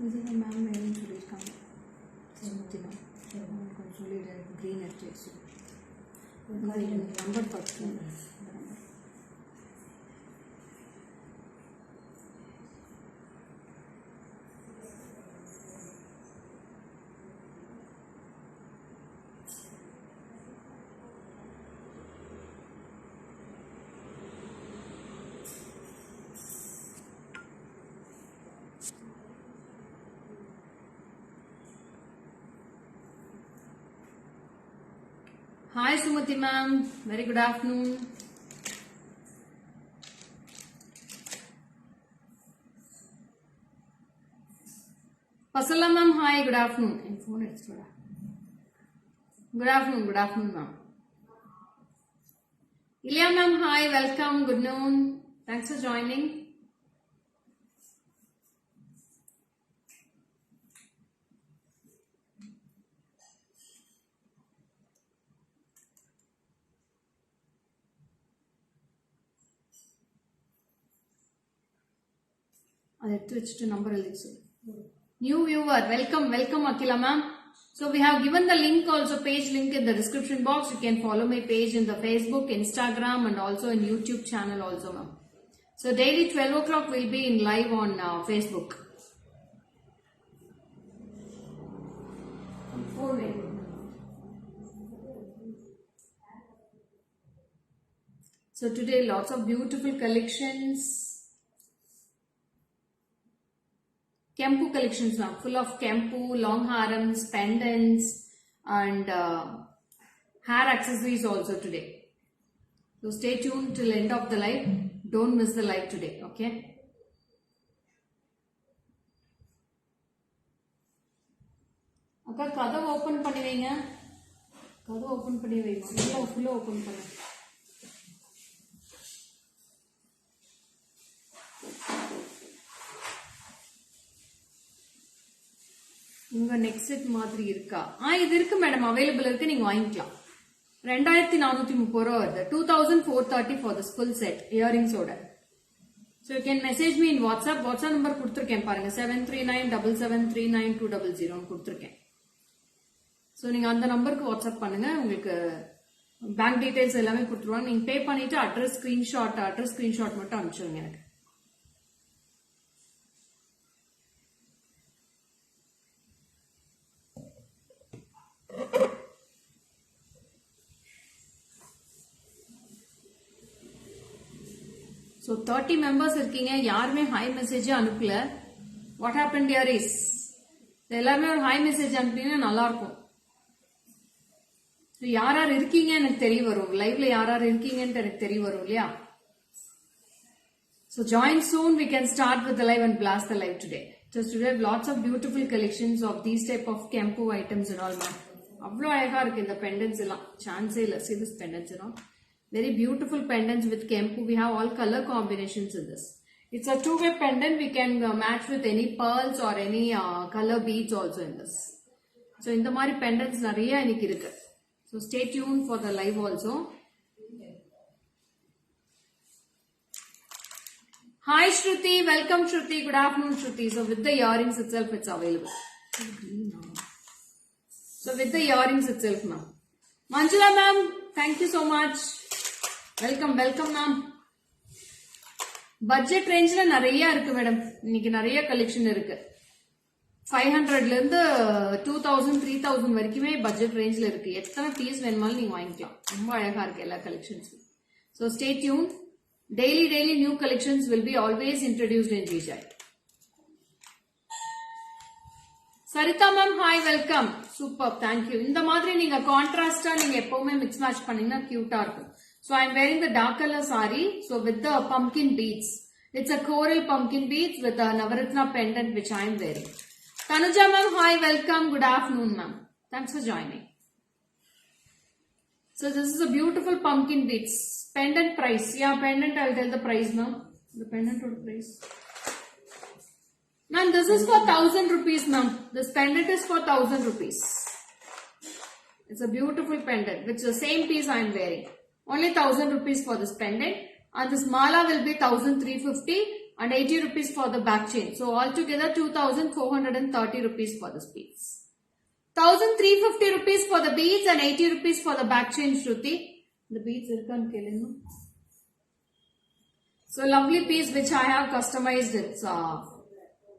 నిజంగా ma'am madam చూడేస్తాము తిన్నా కొంచెం చూడలేదు గ్రీన్ వచ్చేసి నంబర్ పడుతుంది Hi Sumati ma'am, very good afternoon. Pasala ma'am, hi, good afternoon. Good afternoon ma'am. Ilya ma'am, hi, welcome, good noon. Thanks for joining. Number new viewer, welcome Akila ma'am. So we have given the link also, page link in the description box. You can follow my page in the Facebook, Instagram and also in YouTube channel also ma'am. So daily 12 o'clock will be in live on Facebook. So today lots of beautiful collections. Kempu collections now, full of Kempu, long harams, pendants and hair accessories also today. So stay tuned till end of the live. Don't miss the live today, okay? Akka kada open panni veinga. Kada open panni veima. Illa full open pannu. உங்க next set மாதிரி இருக்கா? இது இருக்கு madam, available இருக்கு, நீங்க வாங்கிக்கலாம். 2430 ரூபாய் வருது. 2430 for this full set earrings ஓட. So you can message me in WhatsApp. WhatsApp number கொடுத்திருக்கேன் பாருங்க, 7397739200 கொடுத்திருக்கேன். சோ நீங்க அந்த நம்பருக்கு வாட்ஸ்அப் பண்ணுங்க, உங்களுக்கு பேங்க் டீடைல்ஸ் எல்லாமே கொடுத்துருவாங்க. நீங்க பே பண்ணிட்டு அட்ரஸ் ஸ்கிரீன்ஷாட் மட்டும் அனுப்பிச்சுடுங்க எனக்கு. So 30 members இருக்கீங்க, யாருமே ஹாய் மெசேஜ் அனுப்பல. வாட் ஹேப்பன் டியர் இஸ், எல்லாமே ஒரு ஹாய் மெசேஜ் அனுப்பினீங்கன்னா நல்லா இருக்கும். யார் யார் இருக்கீங்க எனக்கு தெரிய வரும், லைவ்ல யார் யார் இருக்கீங்கன்னு எனக்கு தெரிய வரும் இல்லையா? So join soon, we can start with the live and blast the live today. Just today lots of beautiful collections of these type of Kempu items and all. அவ்வளோ அழகா இருக்கு இந்த pendants எல்லாம், சான்ஸே இல்ல. See this pendants and all. Very beautiful pendants with Kempu. We have all color combinations in this. It's a two-way pendant. We can match with any pearls or any color beads also in this. So இந்த மாதிரி pendants நிறைய இன்னைக்கு இருக்கு. So stay tuned for the live also. Hi Shruti, welcome Shruti. Good afternoon Shruti. So with the earrings itself it's available. So with the earrings itself ma'am. Manjula ma'am, thank you so much. Welcome ma'am. Budget ரேஞ்ச்ல நிறைய இருக்கு madam, இன்னைக்கு நிறைய collection இருக்கு. 500ல இருந்து 2000 3000 வரைக்குமே budget ரேஞ்ச்ல இருக்கு. எத்தனை பீஸ் வேணுமாலும் நீங்க வாங்கிக்கலாம். ரொம்ப அழகா இருக்கு எல்லா கலெக்ஷன்ஸும். So stay tuned. Daily new collections will be always introduced in GJ. Sarita ma'am, hi, welcome. Super, thank you. இந்த மாதிரி நீங்க கான்ட்ராஸ்டா நீங்க எப்பவுமே மிக்ஸ் மேட்ச் பண்ணீங்கன்னா கியூட்டா இருக்கும். So I am wearing the dark color saree, so with the pumpkin beads. It's a coral pumpkin beads with a Navaratna pendant which I am wearing. Tanuja ma'am, hi, welcome. Good afternoon ma'am. Thanks for joining. So this is a beautiful pumpkin beads. Pendant price. Yeah, pendant I will tell the price ma'am. The pendant or price. Ma'am, this is for 1000 rupees ma'am. This pendant is for 1000 rupees. It's a beautiful pendant which is the same piece I am wearing. Only 1000 rupees for this pendant, and this mala will be 1350 and 80 rupees for the back chain. So altogether 2430 rupees for this piece. 1350 rupees for the beads and 80 rupees for the back chain, Shruti. The beads irkan kelenu. So lovely piece which I have customized. It's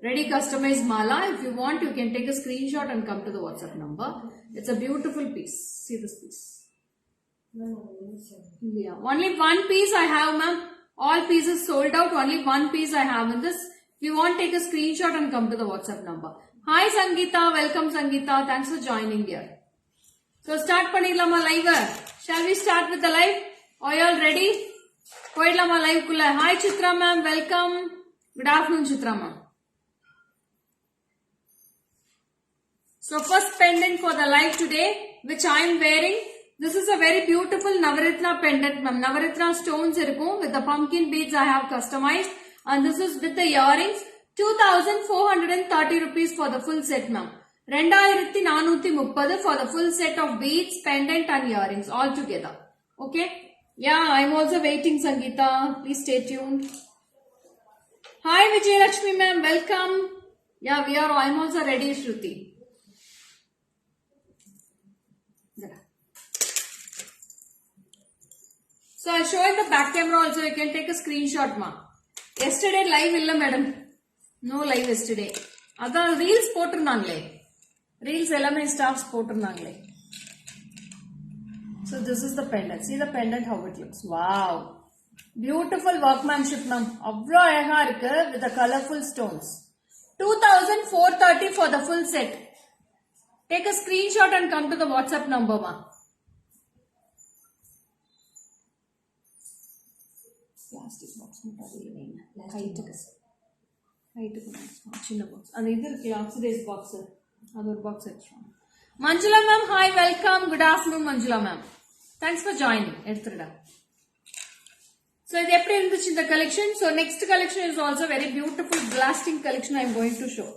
ready customized mala. If you want, you can take a screenshot and come to the WhatsApp number. It's a beautiful piece. See this piece. Yeah. Only one piece I have, ma'am. All pieces sold out. Only one piece I have in this. If you want, take a screenshot and come to the WhatsApp number. Hi Sangeeta. Welcome Sangeeta. Thanks for joining here. So start pannilama live. Shall we start with the live? Are you all ready? Poidlama live kulla. Hi Chitra ma'am. Welcome. Good afternoon Chitra ma'am. So first pendant for the live today, which I am wearing. This is a very beautiful Navaratna pendant, ma'am. Navaratna stones irukkum with the pumpkin beads I have customized. And this is with the earrings. 2430 rupees for the full set, ma'am. 2430 for the full set of beads, pendant and earrings all together. Okay? Yeah, I'm also waiting, Sangeeta. Please stay tuned. Hi Vijayalakshmi ma'am. Welcome. Yeah, I'm also ready, Shruti. So I'll show in the back camera also. You can take a screenshot, ma. Yesterday live illa, madam. No live yesterday. Adha reels potrunangle. Reels ellame staffs potrunangle. So this is the pendant. See the pendant how it looks. Wow. Beautiful workmanship, ma'am. Avlo alaga irukku with the colorful stones. 2430 for the full set. Take a screenshot and come to the WhatsApp number, ma. Plastic box height chinna box and idu oxidized box adu box extra. Manjula ma'am, hi, welcome. Good afternoon Manjula ma'am. Thanks for joining. Eduthuda. So idu eppadi irundhuchu in the collection. So next collection is also very beautiful blasting collection I am going to show.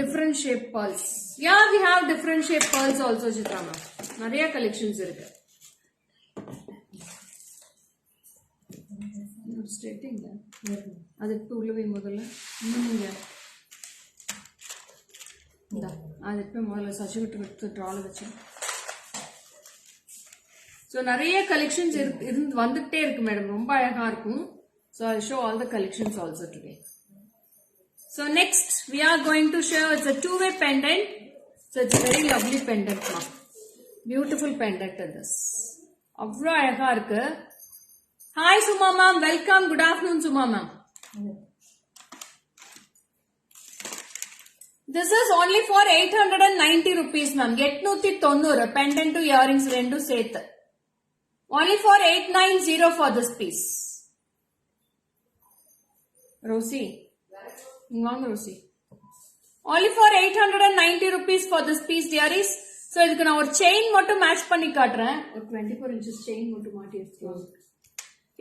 Different shape pearls. Yeah, we have different shape pearls also, Chitra ma'am. Nariya collections irukku. Stating that. Adippu ullavi modalla. Da. Adippu modalla sachivittu vittu draw vechu. So nariya collections vandutte irukku madam. Romba alaga irukum. So I'll show all the collections also today. So next we are going to show, it's a two-way pendant. So it's a very lovely pendant, ma. Beautiful pendant in this. Avlo alaga irukku. Hi Suma ma'am, welcome. Good afternoon Suma ma'am. This is only for 890 rupees ma'am. 890 pendant to earrings rendu set. Only for 890 for this piece. Rosie. Rosie. Only for 890 rupees for this piece, dearies. So idukku na or chain mottum match panni kaatren. Or 24 inches chain mottum maati irukku.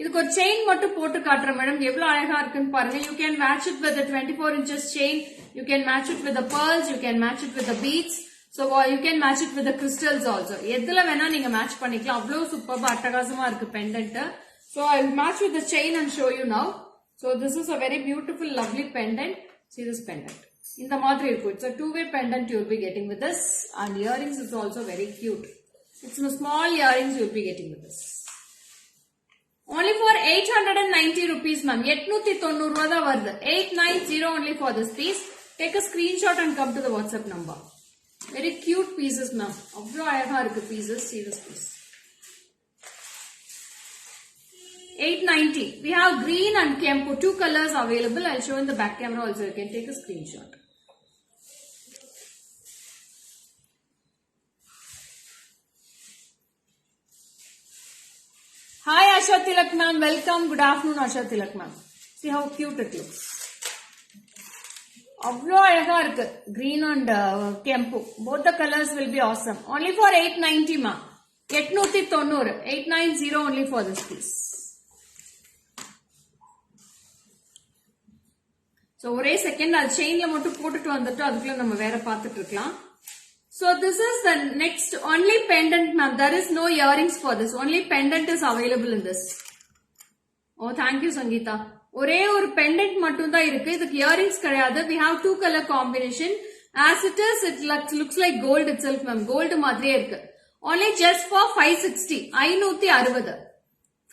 இதுக்கு ஒரு chain மட்டும் போட்டு காட்டுறேன் madam. எவ்வளவு அழகா இருக்குன்னு பாருங்க. You can match it with the 24 inches chain. You can match it with the pearls. You can match it with the beads. So you can match it with the crystals also. எதுல வேணா நீங்க match பண்ணிக்கலாம். அவ்வளவு சூப்பர்பா அட்டகாசமா இருக்கு pendant. So I will match with the chain and show you now. So this is a very beautiful lovely pendant. See this pendant. இந்த மாதிரி இருக்கும். It's a two-way pendant you will be getting with this. And earrings is also very cute. It's a small earrings you will be getting with this. Only for 890 rupees, ma'am. 890 ரூபாய் தான் வருது. 890 only for this piece. Take a screenshot and come to the WhatsApp number. Very cute pieces, ma'am. அவ்வளவு அழகா இருக்கு pieces. See this piece. 890. We have green and kempu. Two colors available. I'll show in the back camera also. You can take a screenshot. Hi Asha Tilak ma'am, welcome. Good afternoon Asha Tilak ma'am. See how cute it looks. Avlo alaga irukku. Green and kempu. Both the colors will be awesome. Only for 890 ma. 890. 890 only for this piece. So ஒரே second அது செயின்ல மட்டும் போட்டுட்டு வந்துட்டு அதுக்குள்ள நம்ம வேற பார்த்துட்டு இருக்கலாம். So this is the next only pendant, ma'am. There is no earrings for this. Only pendant is available in this. Oh thank you Sangeetha. ஒரே ஒரு பெண்டன்ட் மட்டும் தான் இருக்கு, இதுக்கு இயரிங்ஸ் கிடையாது. we have 2 color combination. as it is, it looks like gold itself ma'am. gold மாதிரியே இருக்கு. only just for 560, 560,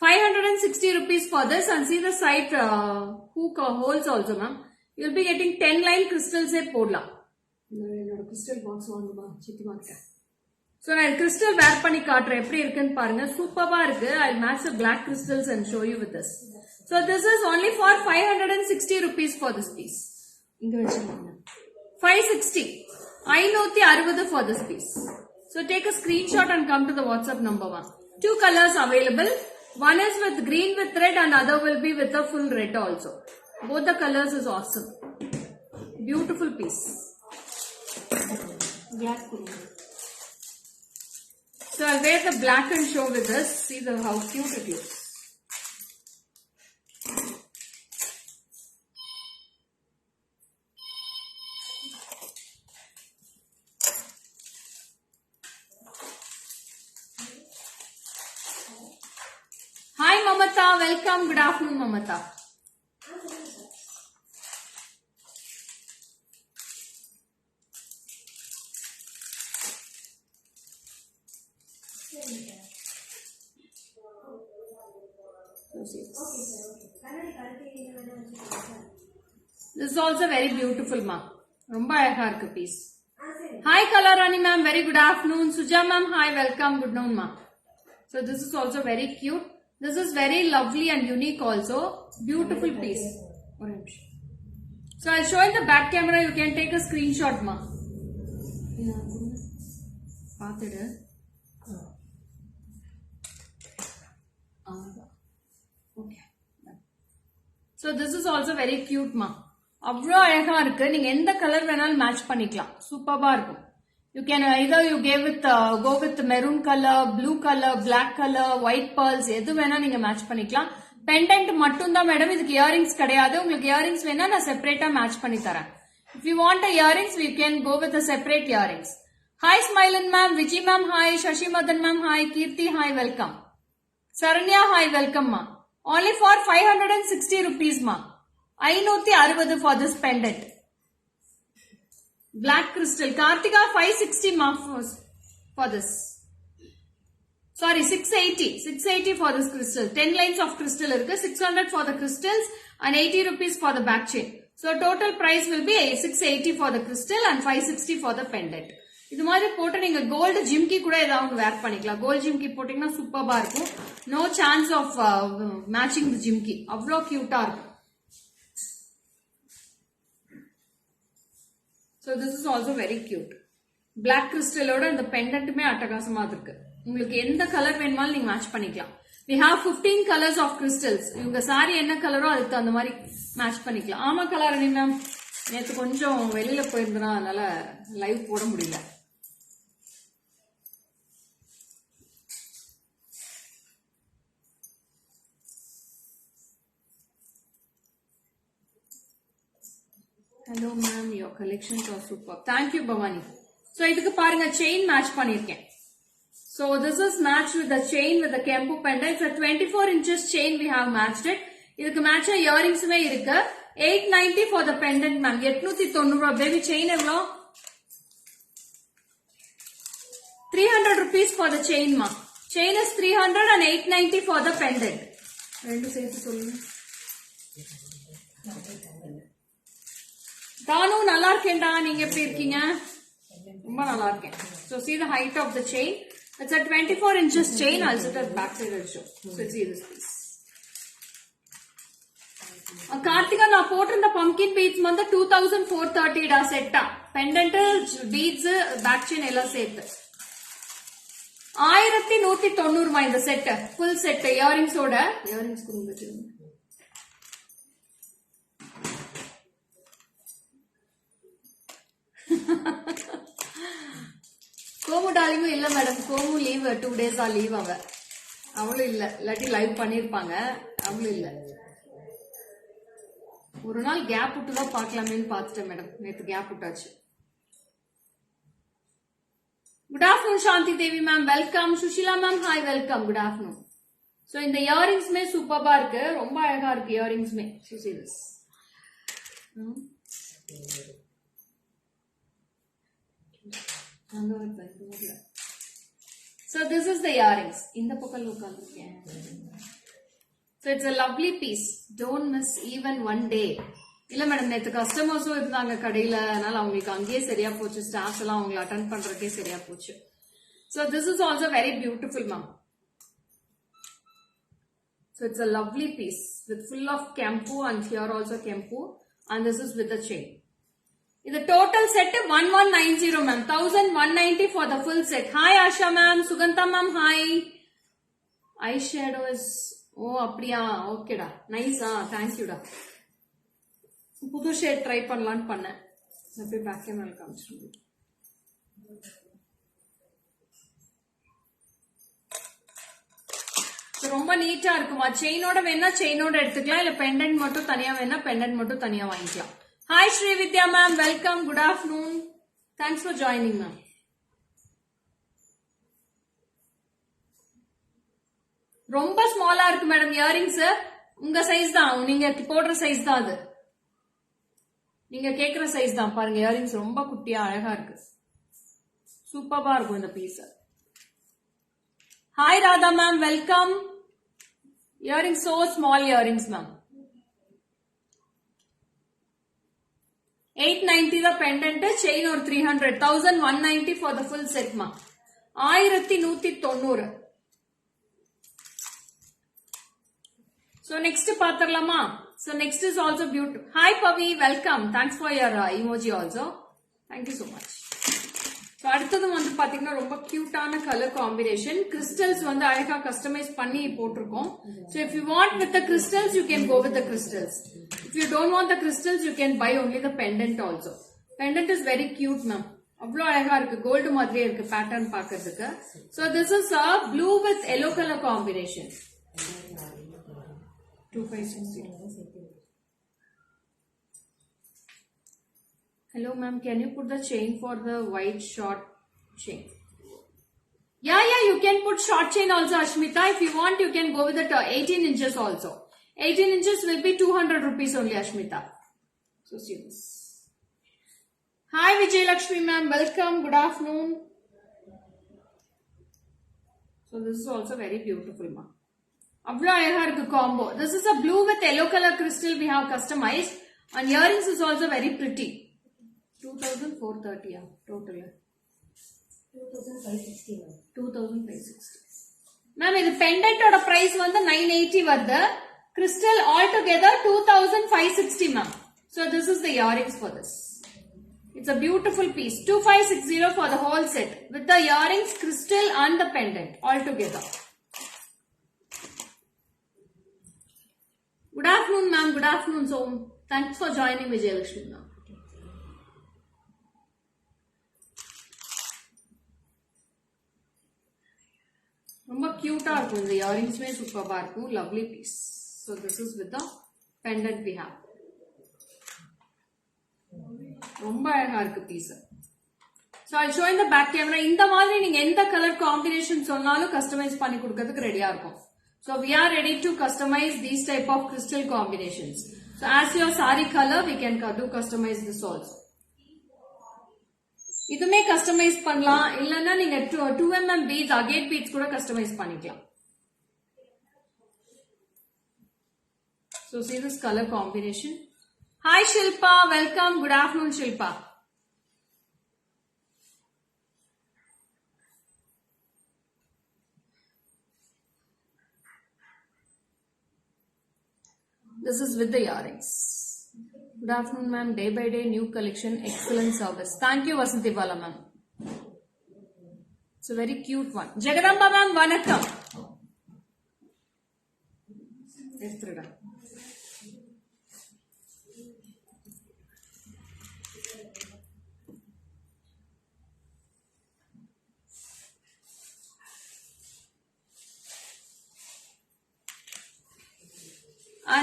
560 rupees for this. and see the side hook holes also ma'am. you'll be getting 10 line crystals போடலாம். என்னோட crystal box வாங்குமா சித்திமா கிட்ட. So நான் crystal wear பண்ணி காட்டுறேன் எப்படி இருக்குன்னு பாருங்க. சூப்பரா இருக்கு. I'll match the black crystals and show you with this. So this is only for 560 rupees for this piece. இங்க வெச்சிருங்க. 560, 560 for this piece. So take a screenshot and come to the WhatsApp number one. 2 colors available. One is with green with red and other will be with a full red also. Both the colors is awesome. Beautiful piece. Black. So I'll wear the black and show with this. See how cute it looks. Hi Mamata, welcome. Good afternoon Mamata. This is also very beautiful ma. Romba அழகா இருக்கு piece. Hi Kalarani ma'am, very good afternoon. Suja ma'am, hi, welcome. Good noon ma. So this is also very cute. This is very lovely and unique also. Beautiful piece. So I'll show in the back camera. You can take a screenshot ma. பாத்துடு. Okay. So this is also very cute ma. அவ்வளோ அழகா இருக்கு. நீங்க எந்த colour வேணாலும் match பண்ணிக்கலாம். சூப்பரா இருக்கும். You can either you go with maroon color, blue color, black color, white pearls, எது வேணா நீங்க மேட்ச் பண்ணிக்கலாம். பெண்டன்ட் மட்டும் தான் மேடம், இதுக்கு இயரிங்ஸ் கிடையாது. உங்களுக்கு இயரிங்ஸ் வேணா நான் செப்பரேட்டா மேட்ச் பண்ணி தரேன். If you want a earrings, we can go with a separate earrings. Hi Smilan ma'am, Vijay ma'am, hi, Shashi Madan ma'am, hi, Kirti, hi, welcome. Saranya, hi, welcome ma. Only for 560 rupees ma. 560 for this pendant. Black crystal. Kartika 560 ma for this. Sorry, 680 for this crystal. 10 lines of crystal irukku. 600 for the crystals and 80 rupees for the back chain. So total price will be 680 for the crystal and 560 for the pendant. இது மாதிரி போட்டு நீங்க gold jhumki கூட ஏதாவது வேர் பண்ணிக்கலாம். Gold jhumki போட்டீங்கன்னா சூப்பரா இருக்கும். நோ சான்ஸ் ஆஃப் மேட்சிங் தி ஜிம்கி. அவ்வளோ கியூட்டா இருக்கும். So this is also very cute. Black crystal ஓட இந்த பெண்டன்ட்டுமே அட்டகாசமா இருக்கு. உங்களுக்கு எந்த கலர் வேணுமாலும் நீங்க மேட்ச் பண்ணிக்கலாம். We have 15 colors of crystals. உங்க சாரி என்ன கலரோ அதுக்கு அந்த மாதிரி மேட்ச் பண்ணிக்கலாம். ஆமா கலர் மேம், நேற்று கொஞ்சம் வெளியில போயிருந்தா அதனால லைவ் போட முடியல. Hello ma'am, your collections are super. Thank you Bhavani. So இதுக்கு பாருங்க செயின் மேட்ச் பண்ணிருக்கேன். So this is matched with the chain with the Kempu pendant. It's a 24 inches chain we have matched it. இதுக்கு மேட்சா இயரிங்ஸுமே இருக்கு. 890 for the pendant ma'am. 890 baby chain எவ்வளோ? 300 rupees for the chain ma. Chain is 300 and 890 for the pendant. ரெண்டு சேர்த்து சொல்லுங்க. தானு நல்லா இருக்கேன்டா, நீங்க எப்படி இருக்கீங்க? ரொம்ப நல்லா இருக்கேன். So see the height of the chain. It's a 24 inches chain. I'll set it back side and show. So see this piece. Kartika நான் போட்டிருந்த pumpkin beads வந்து 2430 டா செட்டா. pendant beads back chain எல்லாம் சேர்த்து 1190 இந்த செட். full set earrings ஓட. earrings கொடுங்க. கோமு டாலிங்கும் இல்ல மேடம். Komu leave 2 days leave. அவளும் இல்ல, இல்லாட்டி லைவ் பண்ணிருப்பாங்க. அவளும் இல்ல. ஒரு நாள் கேப் விட்டு தான் பாக்கலாமேன்னு பாத்துட்டேன் மேடம். நேற்று கேப் விட்டாச்சு. Good afternoon Shanthi Devi ma'am, welcome. Sushila ma'am, hi, welcome. Good afternoon. So in the earrings में superbா இருக்கு, ரொம்ப அழகா இருக்கு earrings में. So see this. So this is the earrings. இந்த பக்கம் உட்கார்ந்திருக்கேன். So it's a lovely piece. Don't miss even one day. இல்ல madam நேத்து கஸ்டமர்ஸும் இருந்தாங்க கடையில, அதனால அவங்களுக்கு அங்கேயே சரியா போச்சு, ஸ்டாஃப்ஸ் எல்லாம் அவங்களை அட்டென்ட் பண்றதுக்கே சரியா போச்சு. So this is also very beautiful, ma'am. So it's a lovely piece with full of kempu and here also kempu, and this is with the chain. In the total set 1190, ma'am. 1190 for the full set. Hi Asha ma'am, Sugantha ma'am, hi. Eyeshadow is அப்படியா, ஓகேடா, நைஸா, தேங்க்யூடா. புது shade try பண்ணலான்னு பண்ணேன். அப்படியே back camera காமிச்சிருந்தேன். ரொம்ப நீட்டா இருக்குமா. செயினோட வேணா செயினோட எடுத்துக்கலாம், இல்ல பெண்டன்ட் மட்டும் தனியா வேணா பெண்டன்ட் மட்டும் தனியா வாங்கிக்கலாம். Hi Sri Vidya ma'am, welcome, good afternoon, thanks for joining ma'am. ரொம்ப ஸ்மாலா இருக்கு மேடம் இயரிங்ஸ். உங்க சைஸ் தான், நீங்க போடுற சைஸ் தான் அது, நீங்க கேக்குற சைஸ் தான். பாருங்க இயரிங்ஸ் ரொம்ப குட்டியா அழகா இருக்கு, சூப்பரா இருக்கும் இந்த piece. Hi Radha ma'am, welcome. Earrings, so small earrings ma'am. 890 the pendant, chain or 300. 1190 for the full set ma'am. 1190. So next paatharlama. So next is also beautiful. Hi Pavi, welcome. Thanks for your emoji also. Thank you so much. So அடுத்தது வந்து பாத்தீங்கன்னா ரொம்ப கியூட்டான colour combination. Crystals வந்து அழகா customise பண்ணி போட்டிருக்கோம். So if you want with the crystals, you can go with the crystals. If you don't want the crystals, you can buy only the pendant also. Pendant is very cute ma'am. அவ்வளோ அழகா இருக்கு, gold மாதிரியே இருக்கு pattern பாக்கிறதுக்கு. So this is a blue with yellow color combination. 2560. Hello ma'am, can you put the chain for the white short chain? Yeah, you can put short chain also Ashmita. If you want, you can go with the 18 inches also. 18 inches will be 200 rupees only Ashmita. So see this. Hi Vijay Lakshmi ma'am, welcome, good afternoon. So this is also very beautiful ma'am. Avlo aழகா இருக்கு combo. This is a blue with yellow color crystal we have customized, and earrings is also very pretty. 2430 total. 2560 ma'am. 2560. Ma'am, this pendant oda price வந்து 980 வருது. Crystal all together 2560 ma'am. So this is the earrings for this. It's a beautiful piece. 2560 for the whole set with the earrings, crystal and the pendant all together. Good afternoon ma'am, good afternoon. So thanks for joining Vijay Lakshmi ma'am. ரொம்ப கியூட்டா இருக்கும் இந்த இயரிங்ஸ்மே, சூப்பரா இருக்கும், lovely piece. So this is with the pendant we have. ரொம்ப அழகா இருக்கு piece. So I'll show in the back camera. இந்த மாதிரி நீங்க எந்த கலர் காம்பினேஷன் சொன்னாலும் கஸ்டமைஸ் பண்ணி கொடுக்கிறதுக்கு ரெடியா இருக்கும். So we are ready to customize these type of crystal combinations. So as your saree color, we can do customize this also. இதுமே கஸ்டமைஸ் பண்ணலாம், இல்லன்னா நீங்க 2mm beads, agate beads கூட கஸ்டமைஸ் பண்ணிக்கலாம். So see this color combination. Hi Shilpa, welcome, good afternoon Shilpa. This is with the earrings. Good afternoon ma'am, day by day new collection, excellent service. Thank you Vasanthi Bala ma'am. It's a very cute one. Jagadamba ma'am, vanakkam. Estrada.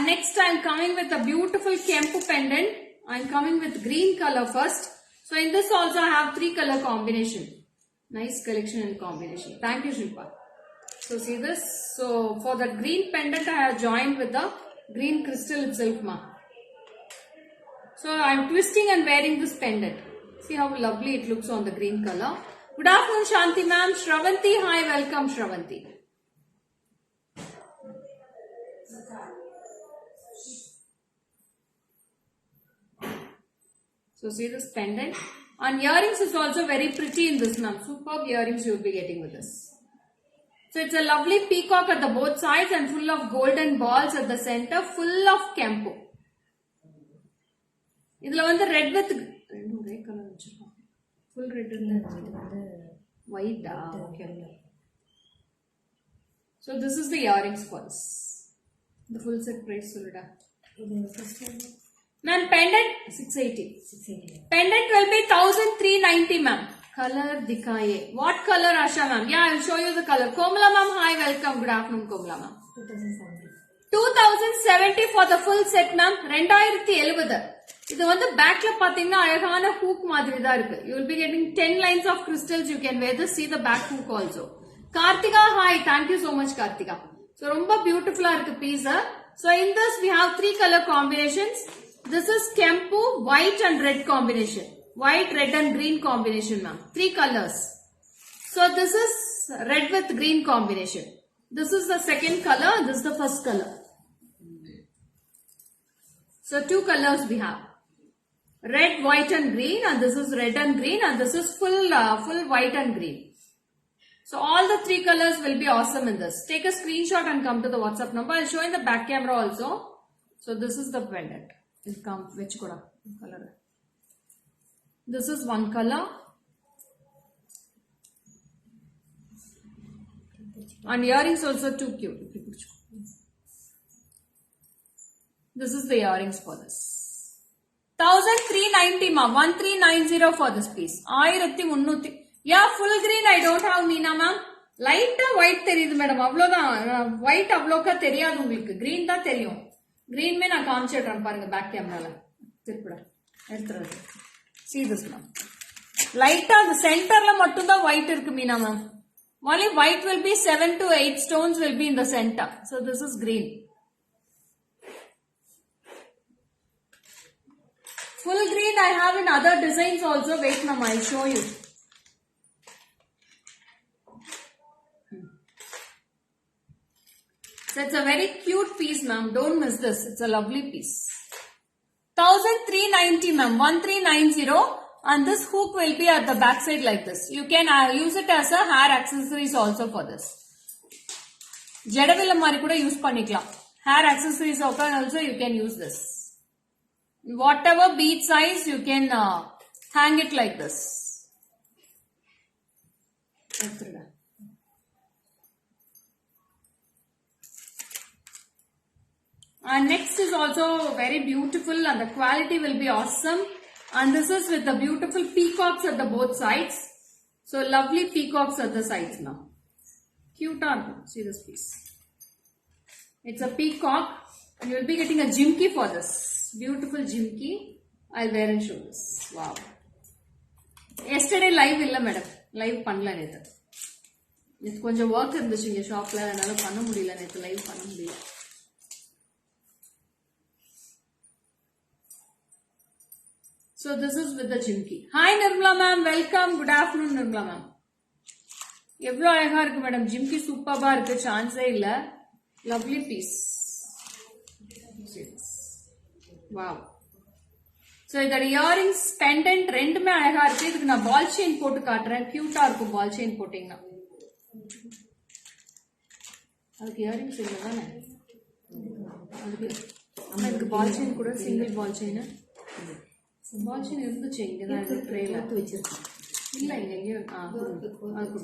Next I'm coming with a beautiful kempu pendant. I'm coming with green color first. So in this also I have 3 color combination. Nice collection and combination. Thank you Shilpa. So see this. So for the green pendant, I have joined with the green crystal itself, ma. So I am twisting and wearing this pendant. See how lovely it looks on the green color. Good afternoon, Shanti ma'am. Shravanti, hi, welcome, Shravanti. So see this pendant. And earrings is also very pretty in this, ma'am. Superb earrings you will be getting with this. So it's a lovely peacock at the both sides and full of golden balls at the center, full of campo. இதுல வந்து red with ஒரே colour வச்சிருக்கோம். Full red இல்ல, இது வந்து white. Okay. So this is the earrings for this. The full set price சொல்லுடா. இது first ma'am, pendant 680. Pendant will be 1390, ma'am. Color dikhaye. What color, Asha ma'am? Yeah, I will show you the color. Komala ma'am, hi, welcome. Good afternoon, Komala ma'am. 2070 for the full set, ma'am. 2070. இது வந்து பேக்ல பாத்தீங்கன்னா அழகான hook மாதிரி தான் இருக்கு. You will be getting 10 lines of crystals. You can wear this. See the back hook also. Kartika, hi. Thank you so much, Kartika. So ரொம்ப பியூட்டிஃபுல்லா இருக்கு piece. So in this we have 3 color combinations. This is Kempu, white and red combination. White, red and green combination, ma'am. 3 colors. So this is red with green combination. This is the second color. This is the first color. So 2 colors we have. Red, white and green, and this is red and green, and this is full white and green. So all the 3 colors will be awesome in this. Take a screenshot and come to the WhatsApp number. I'll show in the back camera also. So this is the pendant. It comes which color? This is one color. And earrings also too cute. This is the earrings for this. 1390 ma. 1390 for this piece. 1300. Yeah, full green I don't have, Meena ma'am. Light white தெரியுது madam, அவ்வளவுதான். white அவ்வளோக்கா தெரியாது உங்களுக்கு, green தான் தெரியும். green மே நான் காமிச்சிடுறேன் பாருங்க பேக் கேமரால. திருப்பிட எடுத்துறது. See this ma'am. லைட்டா அந்த சென்டர்ல மட்டும் தான் white இருக்கு Meena ma'am. Only white will be 7 to 8 stones will be in the center. So this is green. Full green I have in other designs also. Wait ma'am, I'll show you. So it's a very cute piece ma'am. Don't miss this. It's a lovely piece. 1390 ma'am. 1390. And this hook will be at the back side like this. You can use it as a hair accessories also for this. Jedavilla mari kuda use panikalam. Hair accessories also you can use this. Whatever bead size you can hang it like this. And next is also very beautiful and the quality will be awesome. And this is with the beautiful peacocks at the both sides. So lovely peacocks at the sides now. Cute arm. See this piece. It's a peacock. And you will be getting a jimki for this. Beautiful jimki. I'll wear and show this. Wow. Yesterday live illa madam. Live பண்ணல நேத்து. இது கொஞ்சம் work இருந்துச்சு இங்க ஷாப்ல, அதனால பண்ண முடியல நேத்து, live பண்ண முடியல. So this is with the jimki. Hi Nirmala ma'am, welcome. Good afternoon Nirmala ma'am. எவ்வளவு அழகா இருக்கு மேடம், ஜிம்கி சூப்பரா இருக்கு, சான்ஸே இல்ல. Lovely piece. Wow. So இதோட earrings pendant ரெண்டுமே அழகா இருக்கு. இதுக்கு நான் பால் செயின் போட்டு காட்டுறேன். கியூட்டா இருக்கும் பால் செயின் போட்டீங்கன்னா. அதுக்கு earrings இல்ல தானே? அதுக்கு பால் செயின் கூட single ball chain. Ball chain இருந்துச்சு இங்கதான் ட்ரேல வச்சிருக்கேன். இல்ல இங்க எங்கேயோ அது.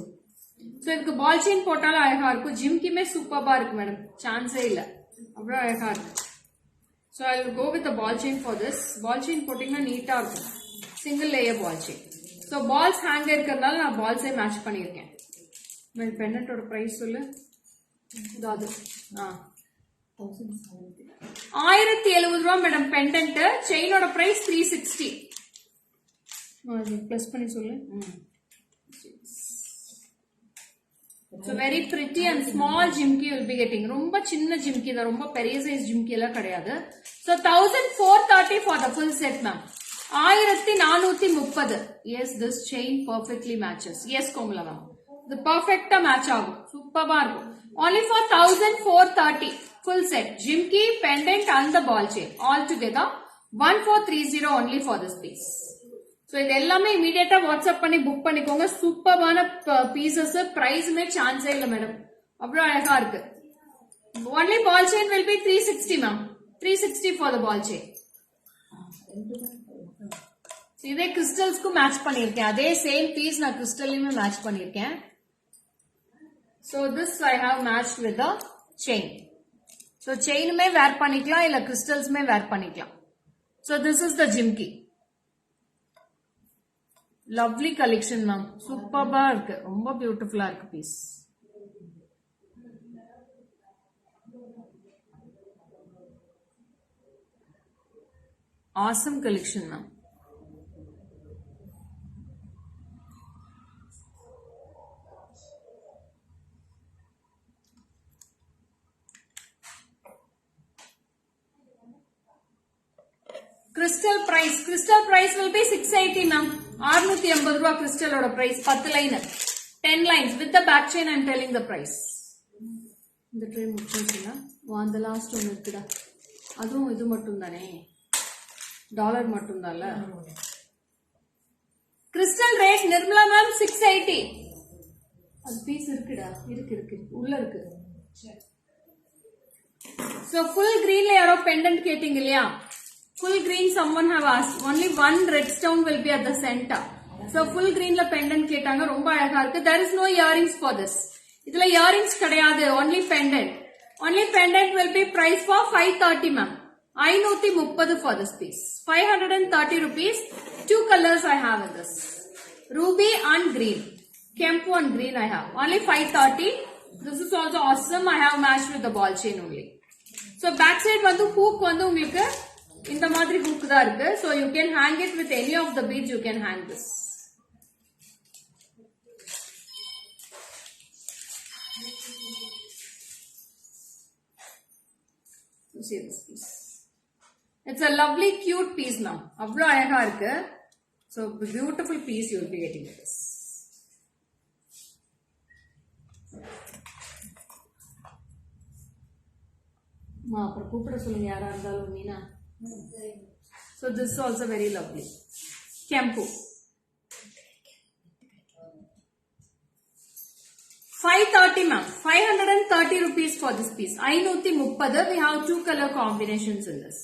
So இதுக்கு பால் செயின் போட்டாலும் அழகா இருக்கும். ஜிம்கிமே சூப்பரா இருக்கு மேடம், சான்ஸே இல்ல, அவ்வளவு அழகா இருக்கு. So I will go with the ball chain for this. Ball chain போட்டீங்கன்னா நீட்டா இருக்கும். Single layer ball chain. So balls hang இருக்கிறதுனால நான் balls மேட்ச் பண்ணியிருக்கேன். மேம் பெண்டன்ட்டோட பிரைஸ் சொல்லு. அது 1070 ரூபா மேடம் பெண்டன்ட். செயினோட பிரைஸ் 360. ப்ளஸ் பண்ணி சொல்லு. So very pretty and small jimki you will be getting. Romba chinna jimki da romba periya size jimki ella kadiyadu. So 1430 for the full set ma'am. 1430. Yes, this chain perfectly matches. Yes, Komala ma'am. The perfect match agum. Super bar. Only for 1430 full set. Jimki, pendant and the ball chain. All together 1430 only for this piece. So இது எல்லாமே இமிடியேட்டா WhatsApp பண்ணி book பண்ணிக்கோங்க. சூப்பரான pieces. பிரைஸ்மே சான்ஸே இல்ல madam. அவ்வளவு அழகா இருக்கு. Only ball chain will be 360 ma'am. 360 for the ball chain. இதே கிறிஸ்டல்ஸ்க்கு மேட்ச் பண்ணிருக்கேன். அதே சேம் பீஸ் நான் கிறிஸ்டல்லையுமே மேட்ச் பண்ணிருக்கேன். So this I have matched with the chain. So chainமே வேர் பண்ணிக்கலாம் இல்ல கிறிஸ்டல்ஸ்மே வேர் பண்ணிக்கலாம். So this is the jimki. Lovely collection ma'am. Superba இருக்கு. ரொம்ப பியூட்டிஃபுல்லா இருக்கு piece. Awesome collection ma'am. Crystal price will be 680 ma'am. 680 ரூபாய் கிறிஸ்டலோட price. 10 line 10 lines with the back chain. I am telling the price. இந்த tray முடிச்சிருக்கீங்களா? அந்த last ஒன்று இருக்குடா. அதுவும் இது மட்டும் தானே, டாலர் மட்டும் தான்ல. Crystal rate Nirmala ma'am 680. அது பீஸ் இருக்குடா. இருக்கு உள்ள இருக்கு. So full greenல யாரோ pendant கேட்டிங்க இல்லையா? Full green someone have asked. Only one red stone will be at the center. So full green la pendant கேட்டாங்க. ரொம்ப அழகா இருக்கு. There is no earrings for this. இதுல earrings கிடையாது. Only pendant. Only pendant will be priced for 530 ma'am. 530 for this piece. 530 rupees. Two colors I have in this. Ruby and green. Kempu and green I have. Only 530. This is also awesome. I have matched with the ball chain only. So back side வந்து hook வந்து உங்களுக்கு இந்த மாதிரி hook தான் இருக்கு. So you can hang it with any of the beads. You can hang this. You see this piece. It's a lovely cute piece now. அவ்வளவு அழகா இருக்கு. So beautiful piece you will be getting with this. அப்புறம் கூப்பிட சொல்லுங்க யாரா இருந்தாலும் Meena. So this is also very lovely. Kempu. 530 ma'am. 530 rupees for this piece. 530. We have two color combinations in this.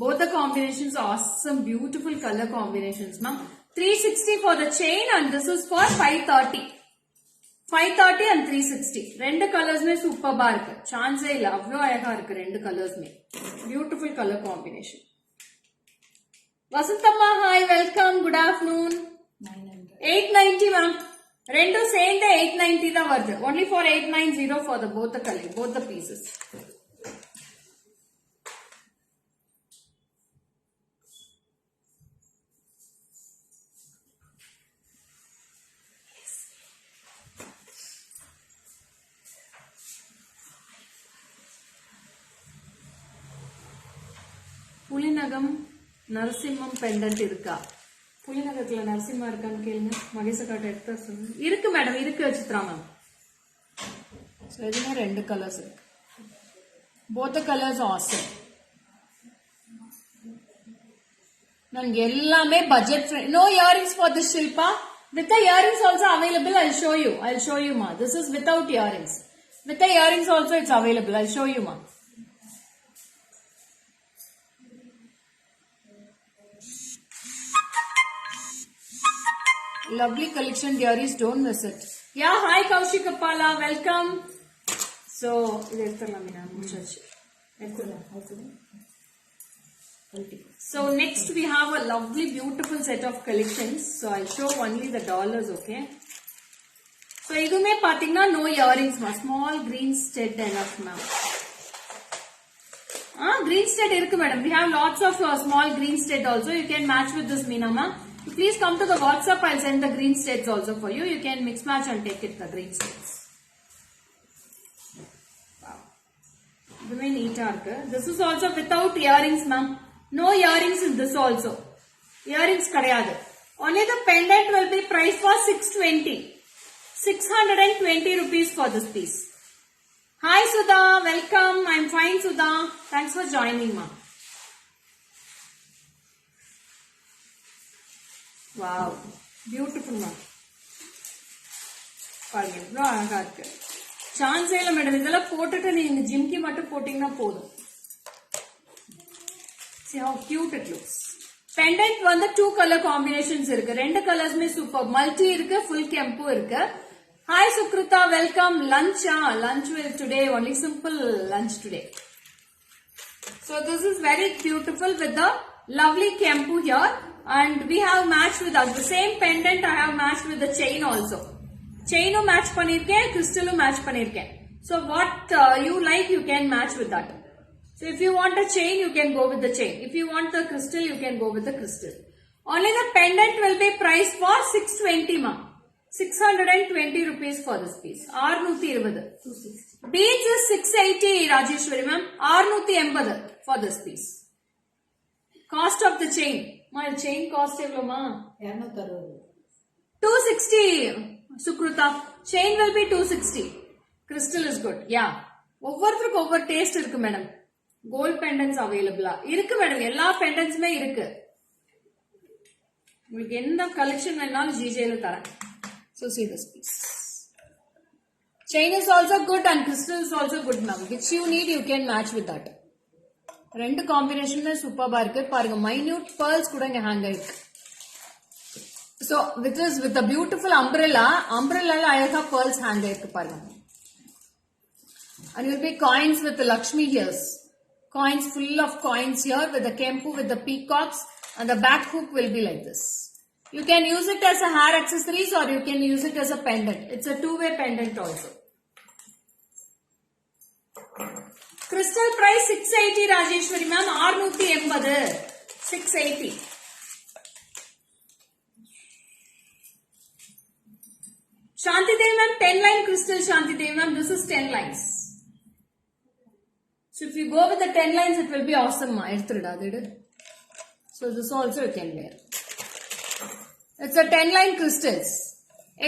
Both the combinations are awesome, beautiful color combinations ma'am. 360 for the chain and this is for 530. 530 and 360. ரெண்டு கலர்ஸ்மே சூப்பர்பா இருக்கு. சான்ஸே இல்ல. அவ்வளவு அழகா இருக்கு ரெண்டு கலர்ஸ்மே. Beautiful colour combination. Vasanthamma hi, welcome, good afternoon. 890 ma'am. ரெண்டும் சேர்ந்து 890 தான் வருது. Only for 890 for the both the color, both the pieces. புலிநகம் நரசிம்மம் பெண்டன்ட் இருக்கா? புலிநகத்துல நரசிம்மா இருக்கான்னு கேளுங்க. மகேசக்காட்ட எடுத்தா சொல்லுங்க. இருக்கு மேடம், இருக்கு சித்ரா மேம். இதுல ரெண்டு கலர்ஸ் இருக்கு. both the colors awesome. நான் எல்லாமே budget friend. No earrings for this Shilpa. With the earrings also available. I'll show you ma. This is without earrings. With the earrings also it's available. I'll show you ma. Lovely collection, dearies, don't miss it. Yeah, hi Kaushik Appala, welcome. So, so next we have a lovely beautiful set of collections. So I'll show only the dollars, okay? So idume pathina no earrings ma, small green stud enough ma'am. Green stud irukku madam. We have lots of small green stud also. You can match with this Meena ma'am. Please come to the WhatsApp. I'll send the green states also for you. You can mix match and take it the green states. Wow. Very neat. This is also without earrings, ma'am. No earrings in this also. Earrings kadayadu. Only the pendant will be priced for 620. 620 rupees for this piece. Hi Sudha, welcome. I'm fine Sudha. Thanks for joining, ma'am. Wow, beautiful ma'am. பாருங்க இவ்வளோ அழகா இருக்கு. சான்ஸே இல்லை madam. இதெல்லாம் போட்டுட்டு நீங்க ஜிம்கி மட்டும் போட்டீங்கன்னா போதும். See how cute it looks. Pendant வந்து 2 color combinations இருக்கு. ரெண்டு கலர்ஸ்மே சூப்பர். மல்டி இருக்கு, ஃபுல் கெம்பு இருக்கு. Hi Sukrita, welcome. Lunch will today, only simple lunch today. So this is very beautiful with the lovely kempu here, and we have matched with the same pendant. I have matched with the chain also. Chain match panirken, crystal match panirken. So what you like, you can match with that. So if you want a chain, you can go with the chain. If you want the crystal, you can go with the crystal. Only the pendant will be priced for 620 ma. 620 rupees for this piece. 620. Beads is 680 Rajeshwari ma'am. 680 for this piece. Cost of the chain. My chain cost evlo ma? 260 Sukrita. Chain will be 260. Crystal is good. Yeah. ஒவ்வொருத்தருக்கு ஒவ்வொரு taste இருக்கு madam. Gold பெண்டன்ஸ் அவைலபிளா இருக்கு madam. எல்லா பெண்டன்ஸுமே இருக்கு. உங்களுக்கு என்ன collection வேணாலும் ஜிஜேல தரேன். So see this piece. Chain is also good and crystal is also good ma'am. Which you need, you can match with that. ரெண்டு காம்பினேஷன் சூப்பர்பா இருக்கு. பாருங்க minute pearls கூட இங்க ஹேங் ஆயிருக்கு. So with the beautiful umbrella அழகா pearls hang ஆயிருக்கு பாருங்க. And you will be coins with the Lakshmi ears. Coins full of coins here with the kempu, with the peacocks, and the back hook will be like this. You can use it as a hair accessories or you can use it as a pendant. It's a two-way pendant also. Crystal price 680 Rajeshwari ma'am. 680. 680. Shanti Devi ma'am, 10 line crystal Shanti Devi ma'am. This is 10 lines. So if you go with the 10 lines, it will be awesome ma. So this also you can wear. It's a 10 line crystals.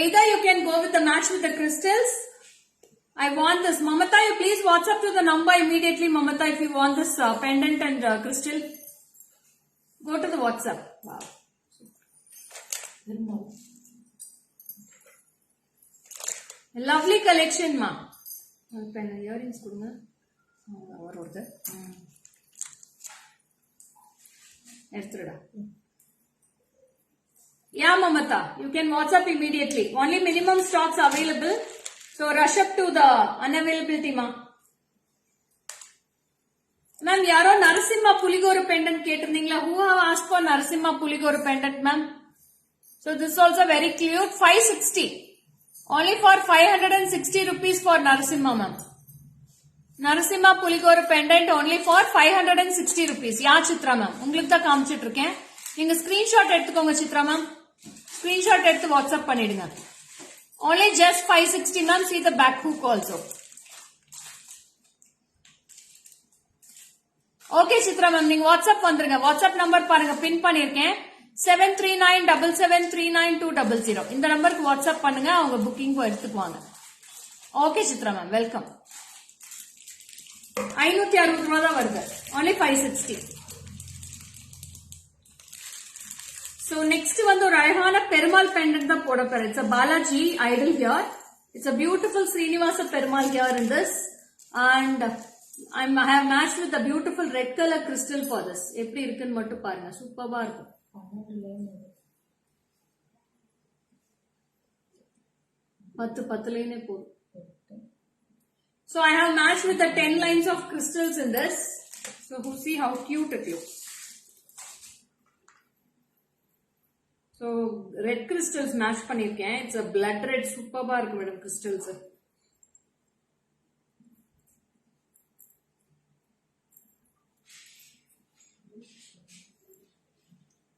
Either you can go with the match with the crystals. I want this. Mamata, you please WhatsApp to the number immediately, Mamata, if you want this pendant and crystal. Go to the WhatsApp. Wow. Lovely collection, ma. Earrings kudunga. Yeah, Mamata, you can WhatsApp immediately. Only minimum stocks available. So rush up to the unavailability, ma. Ma'am, yaro Narasimha Puligoru pendant ketirningla. Who have asked for Narasimha Puligoru pendant, ma'am? So this is also very cute. 560. Only for 560 rupees for Narasimha, ma'am. Narasimha Puligoru pendant only for 560 rupees. Yeah, Chitra ma'am. உங்களுக்கு தான் காமிச்சிட்டு இருக்கேன். நீங்க screenshot எடுத்துக்கோங்க Chitra ma'am. Screenshot எடுத்து WhatsApp பண்ணிடுங்க. Only just 560 ma'am. See the back hook also. Okay Chitra ma'am, நீங்க WhatsApp வந்துருங்க. வாட்ஸ்அப் நம்பர் பாருங்க, பின் பண்ணிருக்கேன். 7397739200. இந்த நம்பருக்கு வாட்ஸ்அப் பண்ணுங்க, அவங்க புக்கிங் எடுத்துக்குவாங்க. Okay Chitra ma'am, welcome. 560 ரூபா தான் வருது. Only 560. So next வந்து ஒரு அழகான பெருமாள் பெண்டன்ட் தான் போட போறேன். It's a Balaji idol here. It's a beautiful Srinivasa Perumal here in this, and I have matched with a beautiful red color crystal for this. எப்படி இருக்குன்னு மட்டும் பாருங்க, சூப்பரா இருக்கும். பத்து லைனே போதும். So I have matched with the 10 lines of crystals in this. So see how cute it looks. So red crystals match பண்ணிருக்கேன். It's a blood red, சூப்பரா இருக்கு madam crystals.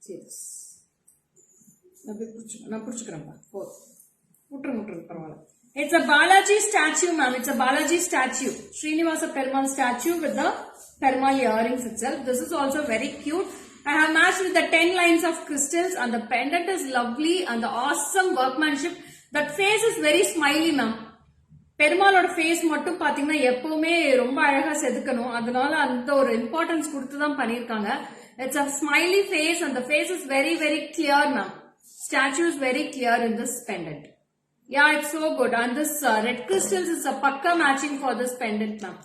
See this. It's a Balaji statue, ma'am. It's a Balaji statue. Srinivasa Perumal statue with the Perumal earrings itself. This is also very cute. I have matched with the 10 lines of crystals and the pendant is lovely and the awesome workmanship. That face is very smiley, ma'am. பெருமாளோட face மட்டும் பாத்தீங்கன்னா எப்பவுமே ரொம்ப அழகா செதுக்கணும். அதனால அந்த ஒரு importance கொடுத்து தான் பண்ணிருக்காங்க. It's a smiley face and the face is very very clear, ma'am. Statue is very clear in this pendant. Yeah, it's so good. And this red crystals is a pakka matching for this pendant, ma'am.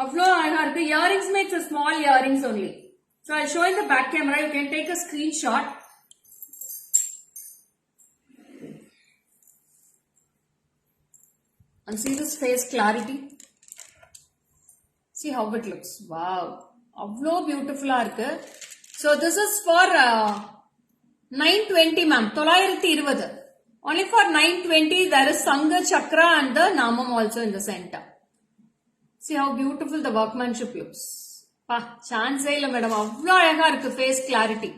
Avlo ahaga irukku. Earrings makes a small earrings only. So I'll show in the back camera. You can take a screenshot. And see this face clarity. See how it looks. Wow. Avlo beautiful ah irukku. So this is for 920, ma'am. 920. Only for 920 there is Sangha Chakra and the Namam also in the center. See how beautiful the workmanship looks. Chance illa madam. Avlo alaga irukku face clarity.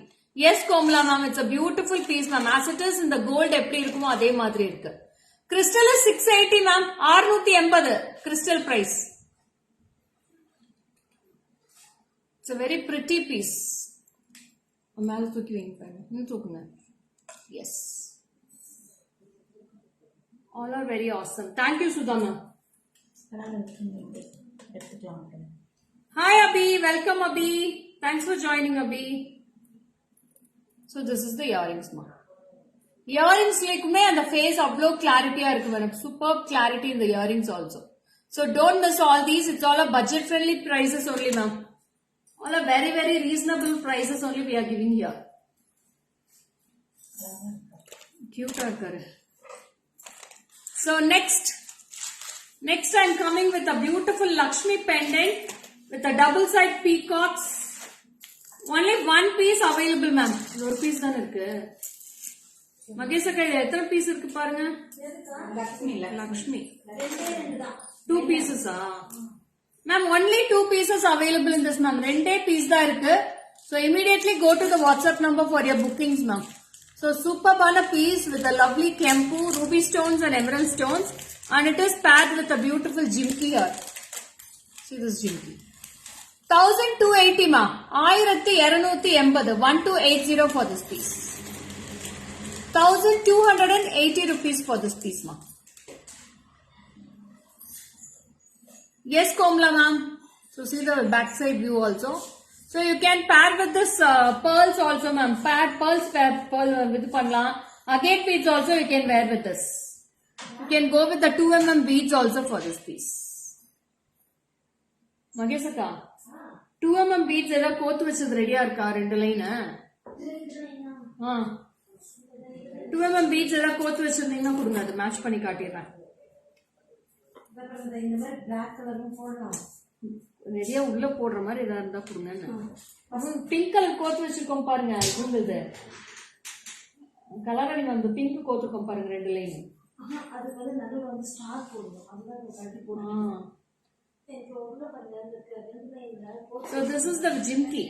Yes Komala ma'am, it's a beautiful piece ma'am. As it is in the gold eppadi irukumo adhe madri irukku. Crystal is 680 ma'am. 680 crystal price. It's a very pretty piece. மேல தூக்கி வைங்க பாருங்க. இன்னும் தூக்குங்க. Yes. All are very awesome. Thank you Sudha ma'am. Hi Abhi, welcome Abhi. Thanks for joining Abhi. So this is the earrings ma'am. Earrings likume and the face avlo clarity ah irukku madam. Superb clarity in the earrings also. So don't miss all these. It's all a budget friendly prices only ma'am. All are very very reasonable prices only we are giving here. Cute ah irukku. So next I'm coming with a beautiful Lakshmi pendant with a double side peacocks. Only one piece available ma'am. ஒரு piece தான் இருக்கு. மகேஷ் அக்கா எத்தனை piece இருக்கு பாருங்க. Lakshmi 2 pieces ma'am. Only 2 pieces available in this ma'am. ரெண்டே piece தான் இருக்கு. So immediately go to the WhatsApp number for your bookings ma'am. So superb piece with a lovely kempu, ruby stones and emerald stones, and it is paired with a beautiful jimki here. See this jimki. 1280 ma. 1280. 1280 for this piece. 1280 rupees for this piece ma. Yes Komla ma'am. So see the back side view also. So you can pair with this pearls also ma'am. Pearls with panla. Agate beads also you can wear with this. You can go with the 2mm beads also for this piece. Magesaka 2mm beads eda koth vechadu ready ah irka rendu line 2mm beads eda koth vechirundinga kudunga adu match panni kaatiren. இந்த மாதிரி black கலரும் போடலாம். ரெடியா உள்ள போடுற மாதிரி ஏதா இருந்தா கொடுங்க. அப்புறம் பிங்க் கலர் கோத்து வச்சிருக்கோம் பாருங்க. இருந்தது கலர் அடி வந்து பிங்க் கோத்துருக்கோம் பாருங்க 2 லைன். அது வந்து நடுவுல வந்து ஸ்டார் போடுவோம். அதுதான் கட்டி போடுவோம். So this is the jimki.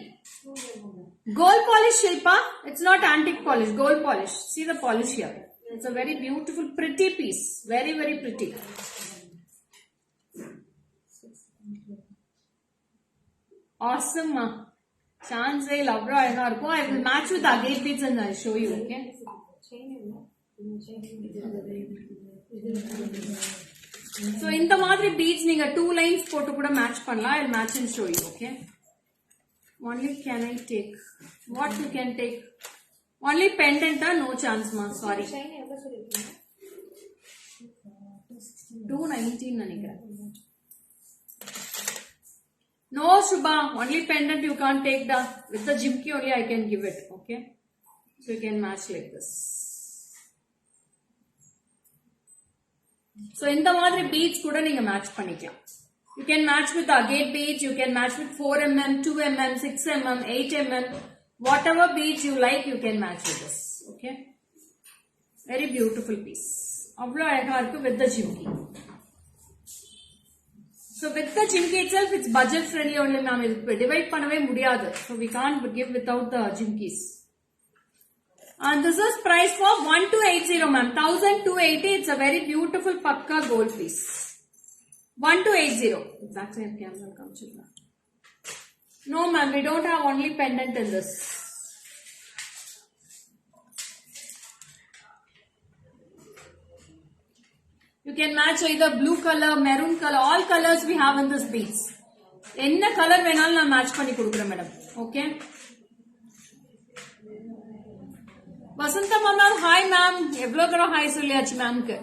Gold polish Shilpa. It's not antique polish. Gold polish. See the polish here. It's a very beautiful pretty piece. Very very pretty. Awesome ma. Chance love aalaga irukum. I will match with agate beads and I'll show you. Okay. So இந்த மாதிரி beads நீங்க 2 lines போட்டு கூட match பண்ணலாம். I'll match and show you. Okay. Only can I take? What you can take? Only pendant no chance ma. Sorry. 219 நினைக்கிறேன். No Shubha, only pendant you can't take the, with the jimki only I can give it, okay. So you can match like this. So in the madri beads kuda neenga match panikalam. You can match with the agate beads, you can match with 4mm, 2mm, 6mm, 8mm, whatever beads you like you can match with this, okay. Very beautiful piece. Avlo alaga irukku with the jimki. So with the jimki itself, it's budget friendly only ma'am. Divide panave mudiyadu. So we can't give without the jimkis. And this is price for 1280 ma'am. 1280. It's a very beautiful Pakka gold piece. 1280. Back side camera comes in. No ma'am, we don't have only pendant in this. You can match either blue color, maroon color, all colors we have in this piece. Enna color venal na match panni kudukren madam. Okay. Vasanta ma'am, hi ma'am. Evlo karo hi solliyachu ma'am ku.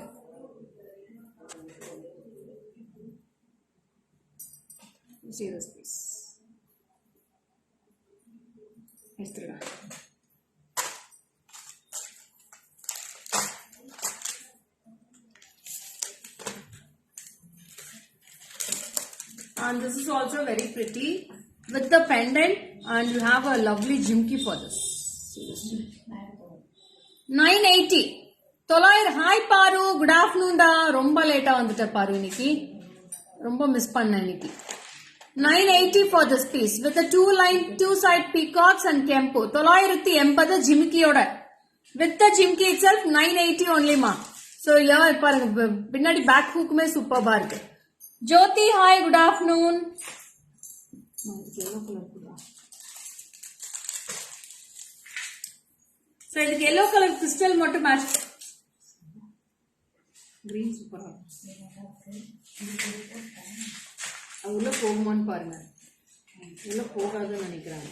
See this piece. And this is also very pretty with the pendant, and you have a lovely jimki for this. 980. Tolair, hi Paru, good afternoon da. Romba late vandutta Paru iniki. Romba miss panna iniki. 980 for this piece with the two side peacocks and kempu. 980 jimki oda. With the jimki itself 980 only ma. So here parunga pinnadi back hook mein superb ah irukku. Jyoti, hi, good afternoon. So this yellow color crystal motto match. Green super. உள்ள போகுமான்னு பாருங்க. உள்ள போகாதுன்னு நினைக்கிறாங்க.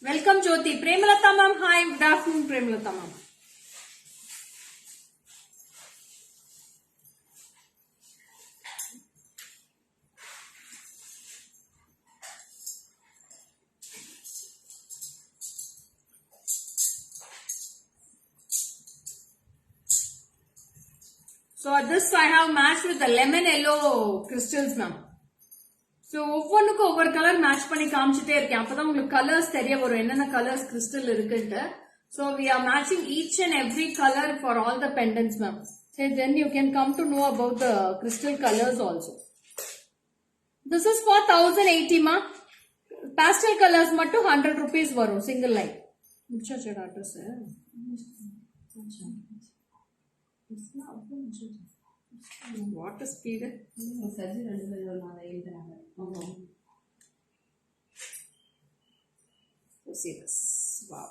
Welcome Jyothi. Premalatha ma'am, hi, good afternoon Premalatha ma'am. So this I have matched with the lemon yellow crystals ma'am. So ஒவ்வொன்றுக்கு ஒவ்வொரு colour match பண்ணி காமிச்சிட்டே இருக்கேன். அப்பதான் உங்களுக்கு கலர்ஸ் தெரிய வரும் என்னென்ன கலர்ஸ் கிறிஸ்டல் இருக்குன்னு. So we are matching each and every color for all the pendants ma'am. So then you can come to know about the crystal colors also. This is for 1080 ma. Pastel colors மட்டும் 100 rupees வரும் single line. முடிச்சாச்சா address? What a speed. See this. Wow.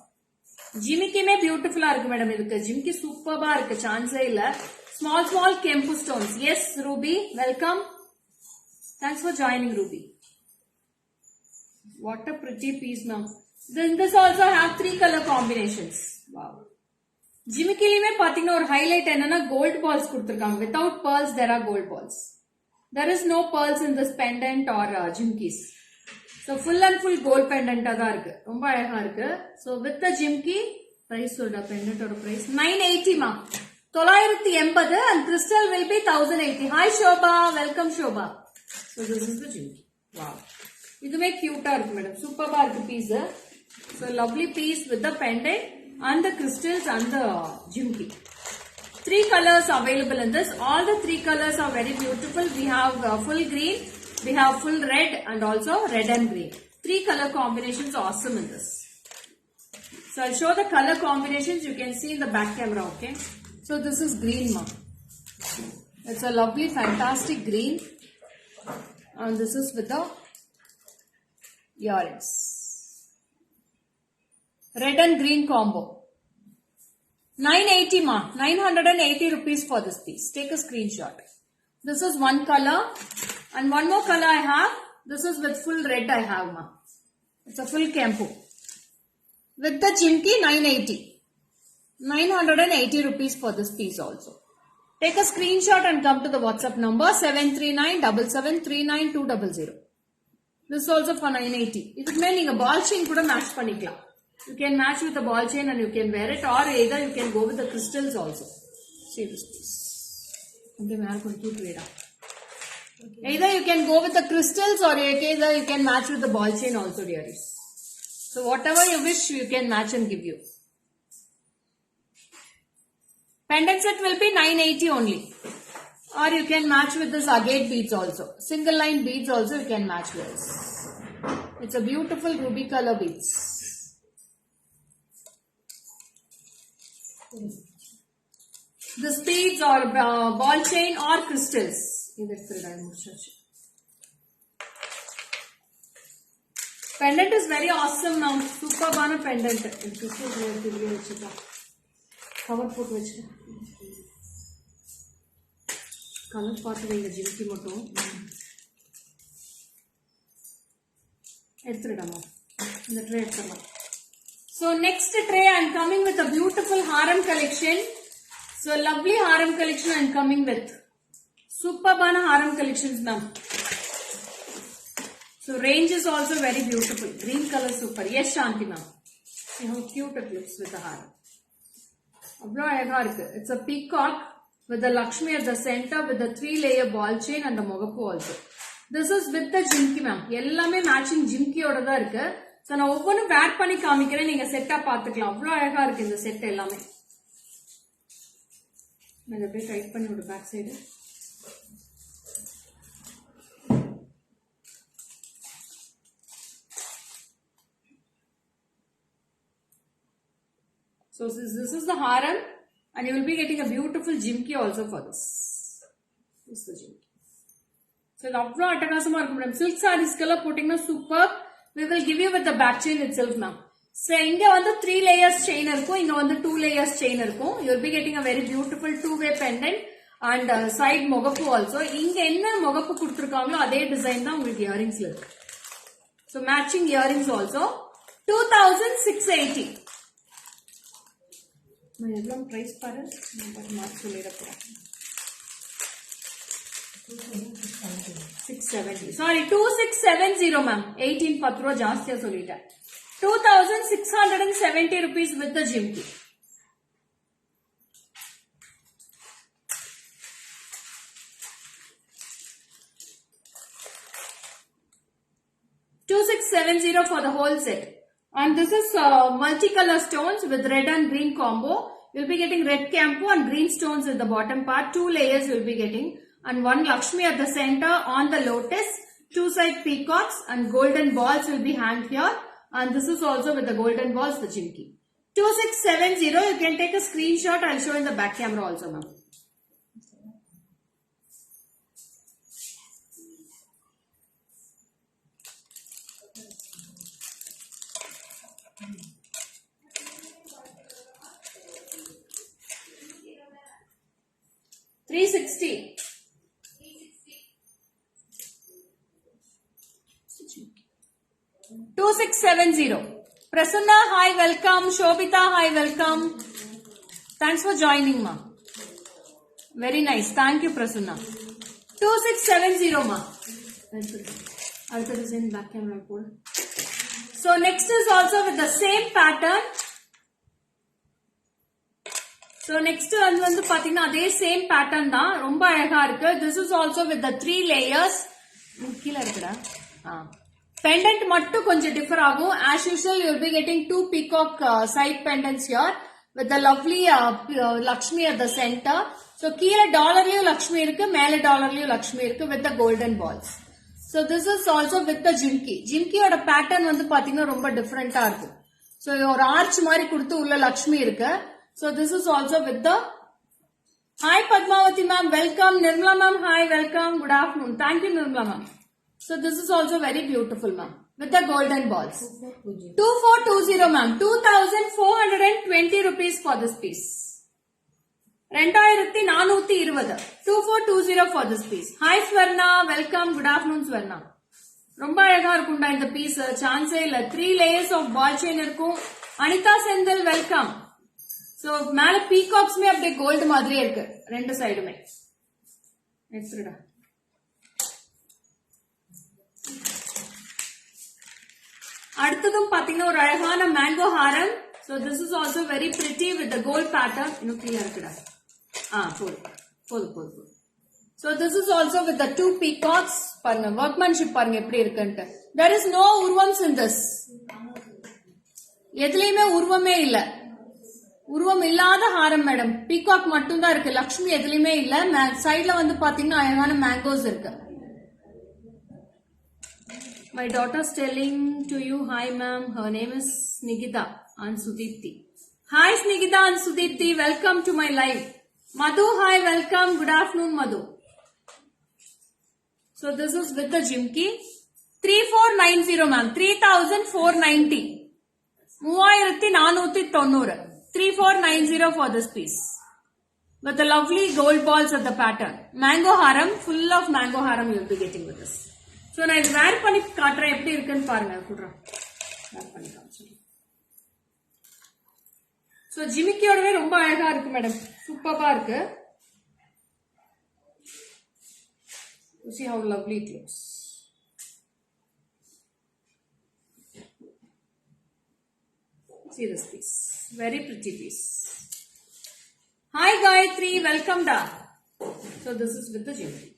Jimki mein beautiful ah irukku madam idukku. Jimki superb ah irukku, chance illa. Small kempu stones. Yes Ruby, welcome. Thanks for joining Ruby. What a pretty piece ma'am. Then this also have 3 color combinations. Wow. ஜிமிக்கிலையுமே பாத்தீங்கன்னா ஒரு highlight என்னன்னா gold balls கொடுத்திருக்காங்க. Without pearls there are gold balls. There is no pearls in this pendant or jimkis. So full and full gold pendant தான் இருக்கு. ரொம்ப அழகா இருக்கு. So with the jimki price சொல்ற pendant ஓட price 980 ma. 980 and crystal will be 1080. Hi Shobha, welcome Shobha. So this is the jimki. Wow. இதுமே கியூட்டா இருக்கு மேடம். சூப்பரா இருக்கு piece. So lovely piece with the pendant and the crystals and the jimki. 3 colors available in this. All the 3 colors are very beautiful. We have full green, we have full red and also red and green. 3 color combinations awesome in this. So I'll show the color combinations. You can see in the back camera, okay? So this is green ma. It's a lovely fantastic green and this is with the earrings. Red and green combo. 980 ma. 980 rupees for this piece. Take a screenshot. This is one color. And one more color I have. This is with full red I have ma. It's a full kempu. With the jimki 980. 980 rupees for this piece also. Take a screenshot and come to the WhatsApp number 73977399200. This is also for 980. This may you ball chain kuda match panikla. You can match with the ball chain and you can wear it, or either you can go with the crystals also. See this piece. Either you can go with the crystals or either you can match with the ball chain also, dearies. So whatever you wish, you can match and give you. Pendant set will be 980 only. Or you can match with this agate beads also. Single line beads also you can match with this. It's a beautiful ruby color beads. This beads or ball chain or crystals. Pendant is very awesome now. Superb on a pendant. Cover put which color part of the jimki moto. The tray. So next tray I am coming with a beautiful harem collection. So lovely harem collection I am coming with. Superb on harem collections now. So range is also very beautiful. Green color super. Yes, Shanti ma'am. See how cute it looks with the harem. It's a peacock with the Lakshmi at the center with the 3-layer ball chain and the mogapu also. This is with the jimki ma'am. Ellame matching jimki oda da irukku. So na ovvonu wear panni kaamikiren neenga set ah paathukalam. Avlo alaga irukku indha set ellame. Na idu tight panni odu back side. So this is the harem and you will be getting a beautiful jimki also for this. This is the jimki. So avlo atakasama irukum madam. Silk sarees kala puttingna superb. We will give you with the back chain itself ma'am. So inga vandu 3 layers chain irukum, inga vandu 2 layers chain irukum. You will be getting a very beautiful 2-way pendant and side mogapu also. Inga enna mogapu kuduthirukangalo adhe design da ungalku earrings la irukku. So matching earrings also 2680. My everyone price paru but mark solida pora 670. Sorry, 2670 ma'am. 18 patro jastiya solita. 2670 rupees with the jimki. $2670 for the whole set. And this is multicolor stones with red and green combo. You'll be getting red campo and green stones at the bottom part. 2 layers you'll be getting. And 1 Lakshmi at the center on the lotus. 2 side peacocks and golden balls will be hanged here. And this is also with the golden balls, the jimki. 2670. You can take a screenshot. I'll show in the back camera also ma'am. $360. 2670. Prasanna, hi, welcome. Shobita, hi, welcome. Thanks for joining, ma. Very nice. Thank you, Prasanna. 2670, ma. Design back camera. So next is also with the same pattern. So next வந்து பாத்தீங்கன்னா அதே same pattern தான், ரொம்ப அழகா இருக்கு. This is also with the 3 layers. கீழ இருக்குடா. Pendant மட்டும் கொஞ்சம் differ ஆகும். As usual you will be getting 2 peacock side pendants here with the lovely Lakshmi at the center. So கீழ டாலர்லயும் லக்ஷ்மி இருக்கு, மேல டாலர்லயும் லக்ஷ்மி இருக்கு with the golden balls. So this is also with the jimki. ஜிம்கியோட pattern வந்து பாத்தீங்கன்னா ரொம்ப டிஃபரெண்டா இருக்கு. So ஒரு ஆர்ச் மாதிரி கொடுத்து உள்ள லக்ஷ்மி இருக்கு. So this is also with the, hi Padmavati ma'am, welcome. Nirmala ma'am, hi, welcome. Good afternoon. Thank you Nirmala ma'am. So this is also very beautiful ma'am with the golden balls. 2420 ma'am. 2420 rupees for this piece. 2420. 2420 for this piece. Hi Swarna, welcome. Good afternoon Swarna. ரொம்ப அழகா இருக்கும்டா இந்த piece, சான்ஸே இல்ல. 3 layers of ball chain இருக்கும். Anitha Senthil, welcome. So மேல பீகாக்ஸ்மே அப்படியே gold மாதிரியே இருக்கு ரெண்டு சைடுமே. எடுத்துடா. அடுத்ததும் பாத்தீங்கன்னா ஒரு அழகான mango Haram. So this is also very pretty with the gold pattern. இன்னும் கீழ இருக்குடா. போது. So this is also with the 2 peacocks. பாருங்க workmanship பாருங்க எப்படி இருக்குன்னு. There is no urvams in this. எதுலயுமே உருவமே இல்ல. உருவம் இல்லாத ஹாரம் மேடம். பீகாக் மட்டும் தான் இருக்கு, லக்ஷ்மி எதுலயுமே இல்ல. சைடுல வந்து பாத்தீங்கன்னா அழகான மேங்கோஸ் இருக்கு. My daughter's telling to you, hi ma'am, her name is Nigita and Sudipti. Hi Snigita and Sudipti, welcome to my live. Madhu, hi, welcome. Good afternoon, Madhu. So this is with the Jimki. 3490 ma'am, 3490. 3490. 3490 for this piece. With the lovely gold balls of the pattern. Mango haram, full of mango haram you will be getting with this. So நான் இது வேர் பண்ணி காட்டுறேன் எப்படி இருக்குன்னு பாருங்க குடுறேன். வேர் பண்ணி காமிச்சேன். So ஜிமிக்கியோடவே ரொம்ப அழகா இருக்கு மேடம். சூப்பரா இருக்கு. You see how lovely it looks. See this piece. Very pretty piece. Hi Gayatri, welcome da. So this is with the jewelry.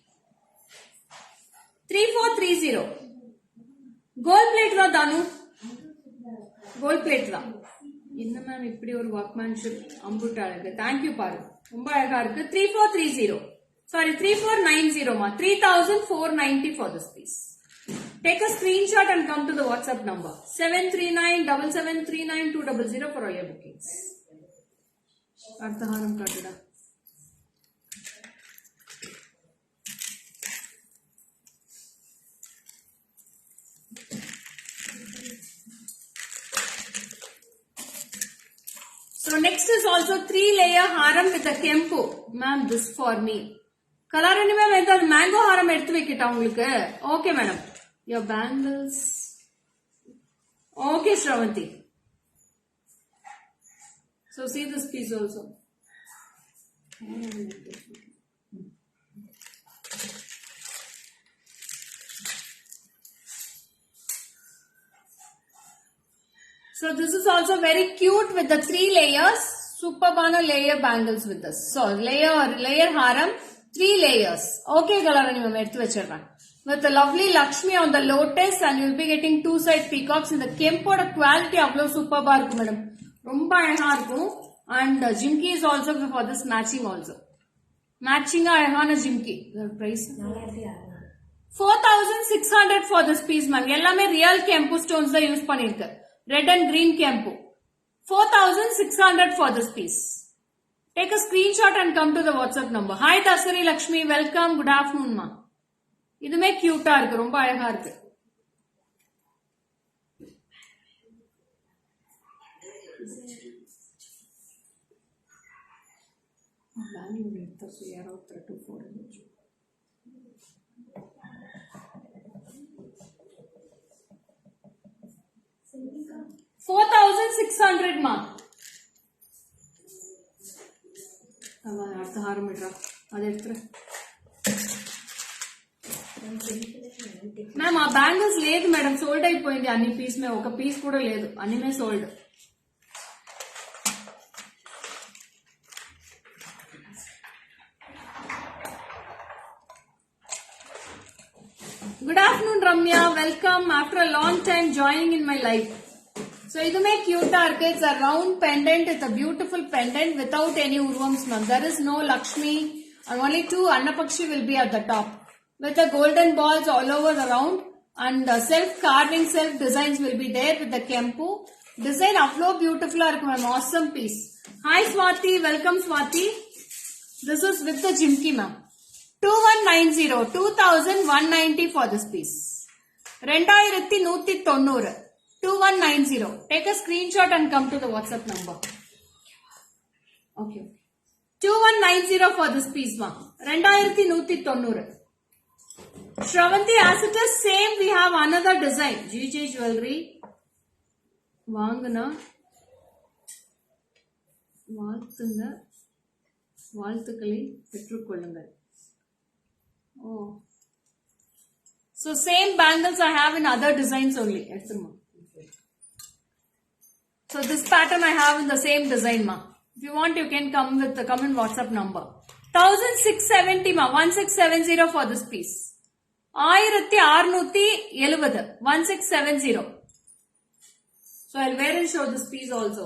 3430. Gold plate da Danu. Gold plate da. Inna ma'am ippadi or workmanship ambuta alage. Thank you paru. Romba alaga irukku. 3430. Sorry 3490 ma. 3490 for this piece. Take a screenshot and come to the WhatsApp number 7397739 for all your bookings. Arthaharam kattida. So next is also 3-layer haram with a kempu. Ma'am, this for me. Color any ma'am entha mango haram eduthu vekkita ungalku. Okay madam. Your bangles. Okay Shravanti. So see this piece also. So this is also very cute with the 3 layers. Superbana layer bangles with this. So layer haram, 3 layers. Okay, Galarani ma'am, eduthu vechirran. With the lovely Lakshmi on the lotus and you will be getting 2 side peacocks in the kempoda quality avlo superba irukku madam. Romba alaga irukum and jimki is also for this matching also. Matching alagana jimki. The price 4600 for this piece ma'am. Ellame real kempu stones da use pannirukku. Red and green kempu. 4600 for this piece. Take a screenshot and come to the WhatsApp number. Hi Dasari Lakshmi, welcome. Good afternoon ma. இதுமே கியூட்டா இருக்கு, ரொம்ப அழகா இருக்கு. $4,600 ma. அடுத்த ஹாரம் விடுறா, அதை எடுத்துரு. మ్యామ్ ఆ బ్యాంగిల్స్ లేదు మేడం, సోల్డ్ అయిపోయింది అన్ని పీస్ మే, ఒక పీస్ కూడా లేదు, అన్ని sold. Good afternoon Ramya, welcome after a long time joining in my life. So idume cute arke, it's a round pendant, it's a beautiful pendant without any urvams ma'am. There is no Lakshmi and only 2 Annapakshi will be at the top. With the golden balls all over the round and self carving, self designs will be there with the kempu. Design avlo beautiful irukku ma'am, awesome piece. Hi Swati, welcome Swati. This is with the jimki ma'am. 2190, 2190 for this piece. 2190, 2190. Take a screenshot and come to the WhatsApp number. Okay. 2190 for this piece ma'am. 2190. Shravanti, as it is same, we have another design. GJ Jewelry. Vangana. வாழ்த்துக்களை பெற்றுக்கொள்ளுங்கள். Oh. So same bangles I have in other designs only. So this pattern I have in the same design ma. If you want, you can come in WhatsApp number. 1670 ma. 1670 for this piece. 1670. 1670. So I'll wear and show this piece also.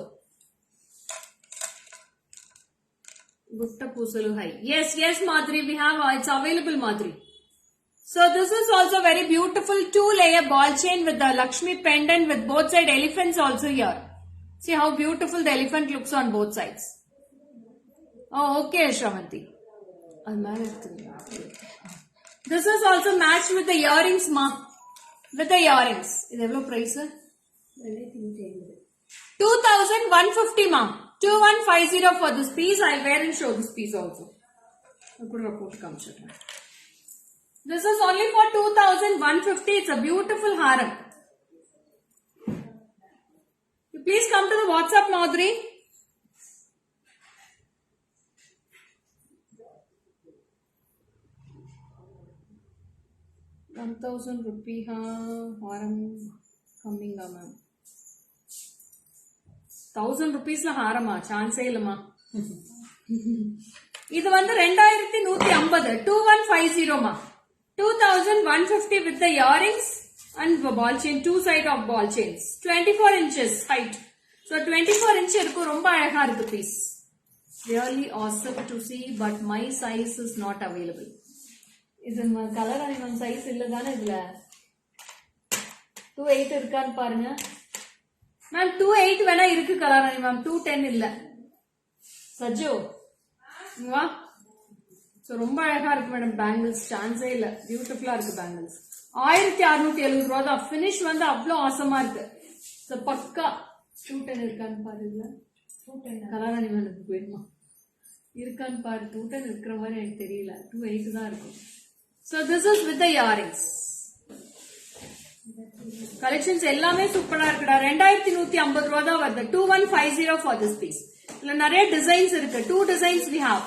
Gutta Pusalu high. Yes, Madhuri, we have, it's available Madhuri. So this is also very beautiful 2-layer ball chain with the Lakshmi pendant with both side elephants also here. See how beautiful the elephant looks on both sides. Oh, okay, Shravanti. This is also matched with the earrings, ma. With the earrings. Is what price? 2,150, ma. 2,150 for this piece. I'll wear and show this piece also. This is only for 2,150. It's a beautiful haram. You please come to the WhatsApp, Madhuri. ₹1,000 haram coming, ma'am. ₹1,000 harama chance illama. இது வந்து 2,150 2150 ma. 2,150 with the earrings and ball chain, two side of ball chains. 24 inches height. So 24 inch irukku romba alaga irukku piece. Really awesome to see, but my size is not available. இது colour அனிமம் size இல்ல தானே இதுல 2.8 இருக்கான்னு பாருங்க ma'am. 2.8 வேணா இருக்கு colour அனிமம், 2.10 இல்ல. சஜோ வா. சோ ரொம்ப அழகா இருக்கு மேடம் பேங்கிள்ஸ், சான்ஸே இல்ல. பியூட்டிஃபுல்லா இருக்கு பேங்கிள்ஸ். 1,670 ரூபா தான். ஃபினிஷ் வந்து அவ்வளோ ஆசமா இருக்கு. சோ பக்கா 2.10 இருக்கான்னு பாரு. இதுல 2.10 கலர் அனிமம் போயிடுமா இருக்கான்னு பாரு. 2.10 இருக்கிற மாதிரி எனக்கு தெரியல. 2.8 தான் இருக்கும். So this is with the earrings. Collections எல்லாமே சூப்பரா இருக்குடா. 2,150 ரூபா தான் வருது. 2,150 for this piece. இதுல நிறைய டிசைன்ஸ் இருக்கு. 2 designs we have.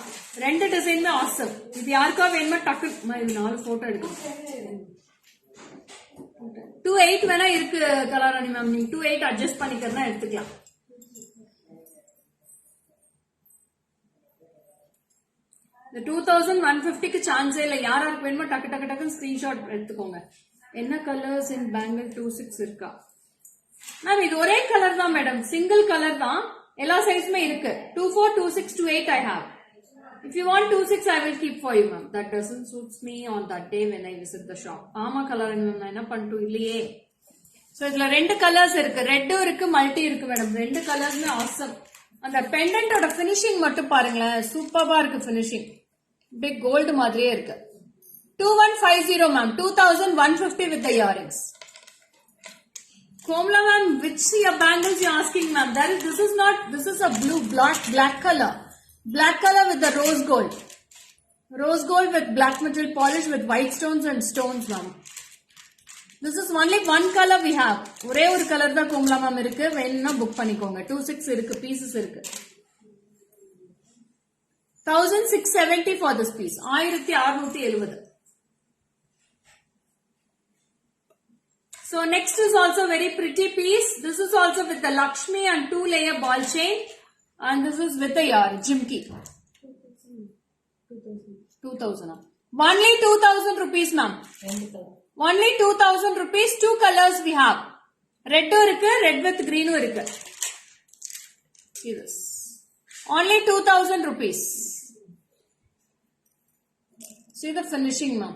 2 டிசைனுமே awesome. இது யாருக்கா வேணுமா டக்கு இது 4 போட்டோ எடுக்கணும். 2.8 வேணா இருக்கு கலராணி மேம். நீங்க 2.8 அட்ஜஸ்ட் பண்ணிக்கிறதா எடுத்துக்கலாம். இந்த 2,150க்கு சான்ஸே இல்ல. யாராருக்கு வேணுமோ டக்கு டக்கு டக்குன்னு ஸ்கிரீன்ஷாட் எடுத்துக்கோங்க. என்ன கலர்ஸ் இன் பேங்கிள் 26 இருக்கா மேம்? இது ஒரே கலர் தான் மேடம், சிங்கிள் கலர் தான். எல்லா சைஸுமே இருக்கு. 24, 26, 28 I have. If you want 26 I will keep for you ma'am. That doesn't suits me on that day when I visit the shop. ஆமா கலர் நான் என்ன பண்ணிட்டு இல்லையே. சோ இதுல 2 கலர்ஸ் இருக்கு. ரெட்டும் இருக்கு, மல்டி இருக்கு மேடம். 2 கலர்ஸ்மே ஆசம். அந்த பெண்டன்ட்டோட ஃபினிஷிங் மட்டும் பாருங்களேன், சூப்பரா இருக்கு ஃபினிஷிங். பிக் கோல்டு மாதிரியே இருக்கு. 2,150 ma'am. 2,150 with the earrings. Komla ma'am, which your bangles you asking ma'am? This is a blue black color. Black color with the rose gold. Rose gold with black metal polish with white stones and stones ma'am. This is only one color we have. ஒரே ஒரு colour தான் Komala ma'am இருக்கு. வேணும்னா book பண்ணிக்கோங்க. 26 இருக்கு, pieces இருக்கு. 1,670 for this piece. 1,670. So next is also very pretty piece. This is also with the Lakshmi and 2-layer ball chain, and this is with the Jimki. 2,000. Only 2,000 rupees ma'am. Only 2,000 rupees. 2 colors we have. Red irukku, red with green irukku. See this. Only 2,000 rupees. See the finishing ma'am.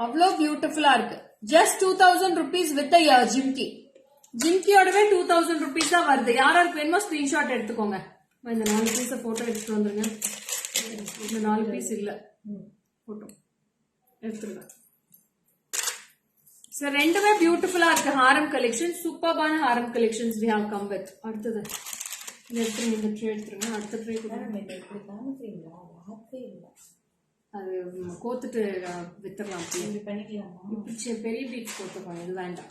Avlo beautiful ah irukku. Just 2,000 rupees with the Jimki. Jimki odave 2,000 rupees da varudhu. யாராருக்கு வேணுமோ screenshot எடுத்துக்கோங்க. இந்த 4 piece photo எடுத்துட்டு வந்துருங்க. இந்த 4 piece இல்ல photo எடுத்துருங்க. So ரெண்டுமே பியூட்டிஃபுல்லா இருக்கு. ஹாரம் கலெக்ஷன், சூப்பர்பான ஹாரம் collections we have come with. அடுத்தது எடுத்துருங்க. இந்த ட்ரே எடுத்துருங்க. அடுத்த ட்ரே கூட அது கோத்துட்டு வித்துடலாம். இப்படி பெரிய பீட்ஸ் போட்டுக்கோங்க. இது வேண்டாம்.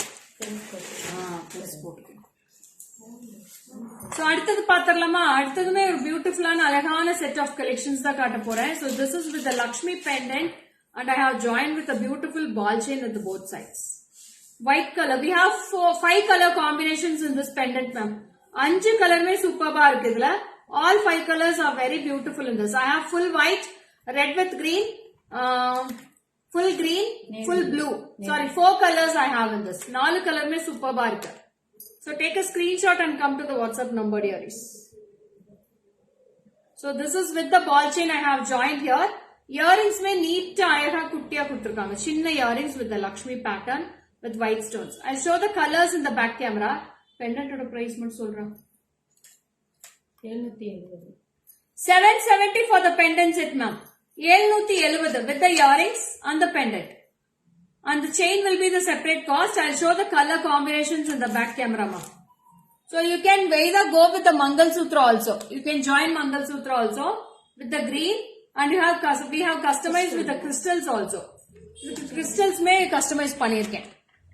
போட்டுக்கோங்க. சோ அடுத்தது பாத்திரலாமா? அடுத்ததுமே ஒரு பியூட்டிஃபுல்லான அழகான செட் ஆஃப் கலெக்ஷன்ஸ் தான் காட்ட போறேன். So this is with the Lakshmi pendant and I have joined with a beautiful ball chain at the both sides. White color. We have 5 color combinations in this pendant ma'am. 5 colorமே சூப்பர்பா இருக்கு இதுல. All 5 colors are very beautiful in this. I have full white, red with green, full green, full blue. Sorry, 4 colors I have in this. 4 colorமே சூப்பர்பா இருக்கு. So take a screenshot and come to the WhatsApp number dearies. So this is with the ball chain I have joined here. Earrings mein neat aalaga kuttiya kuduthirukanga. Chinna earrings with the Lakshmi pattern with white stones. I'll show the colors in the back camera. Pendant oda price மட்டும் சொல்றேன். 770 for the pendant set, ma'am. 770 with the earrings and the pendant. And the chain will be the separate cost. I'll show the color combinations in the back camera, ma'am. So you can either go with the Mangal Sutra also. You can join Mangal Sutra also with the green, and we have customized with the crystals also. With the crystals may customize பண்ணிருக்கேன்.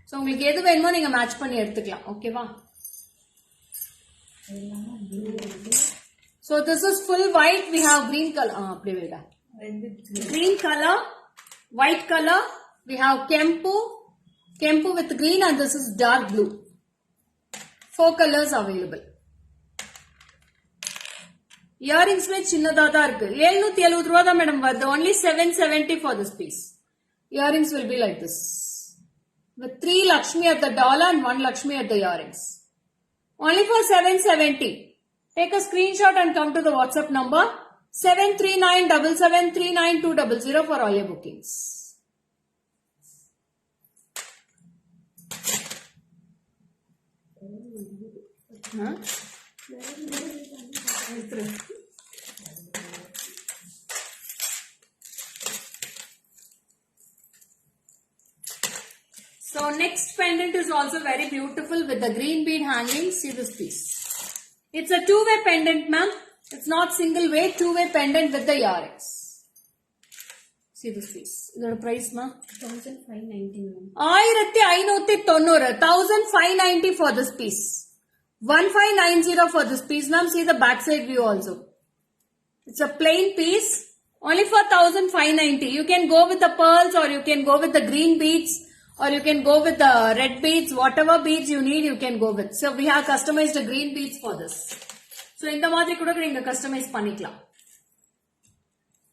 So உங்களுக்கு எது வேணுமோ நீங்க match பண்ணி எடுத்துக்கலாம். ஓகேவா? So this is full white. We have green color. அப்படியே வேடா. Green color, white color. We have Kempu with green, and this is dark blue. 4 colors available. Earrings में चिन्नदा था इருக்கு. 770 ரூபாய் தான் மேடம் வருது. Only 770 for this piece. Earrings will be like this. With 3 Lakshmi at the dollar and 1 Lakshmi at the earrings. Only for 770. Take a screenshot and come to the WhatsApp number 73977392200 for all your bookings. Huh? So next pendant is also very beautiful with the green bead hanging. See this piece. It's a two-way pendant, ma'am. It's not single way, two-way pendant with the earrings. See this piece. Is that a price, ma'am? 1590. 1590 for this piece. 1590 for this piece, ma'am. See the backside view also. It's a plain piece. Only for 1590. You can go with the pearls, or you can go with the green beads, or you can go with the red beads. Whatever beads you need, you can go with. So we have customized the green beads for this. So இந்த மாதிரி கூட நீங்க customise பண்ணிக்கலாம்.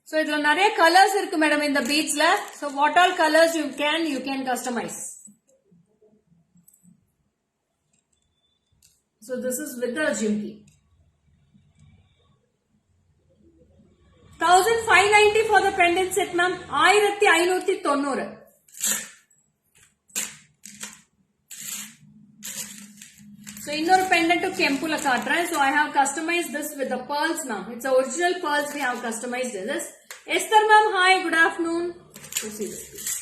So இதுல நிறைய colours இருக்கு madam இந்த பீட்ஸ்ல. So what all colors you can customize. So this is with the jimki. 1590 for the pendant set, ma'am. 1590. So இன்னொரு pendant Kempula காட்டுறேன். So I have customized this with the pearls, ma'am. It's the original pearls we have customized this. Esther ma'am, hi, good afternoon. So see this piece.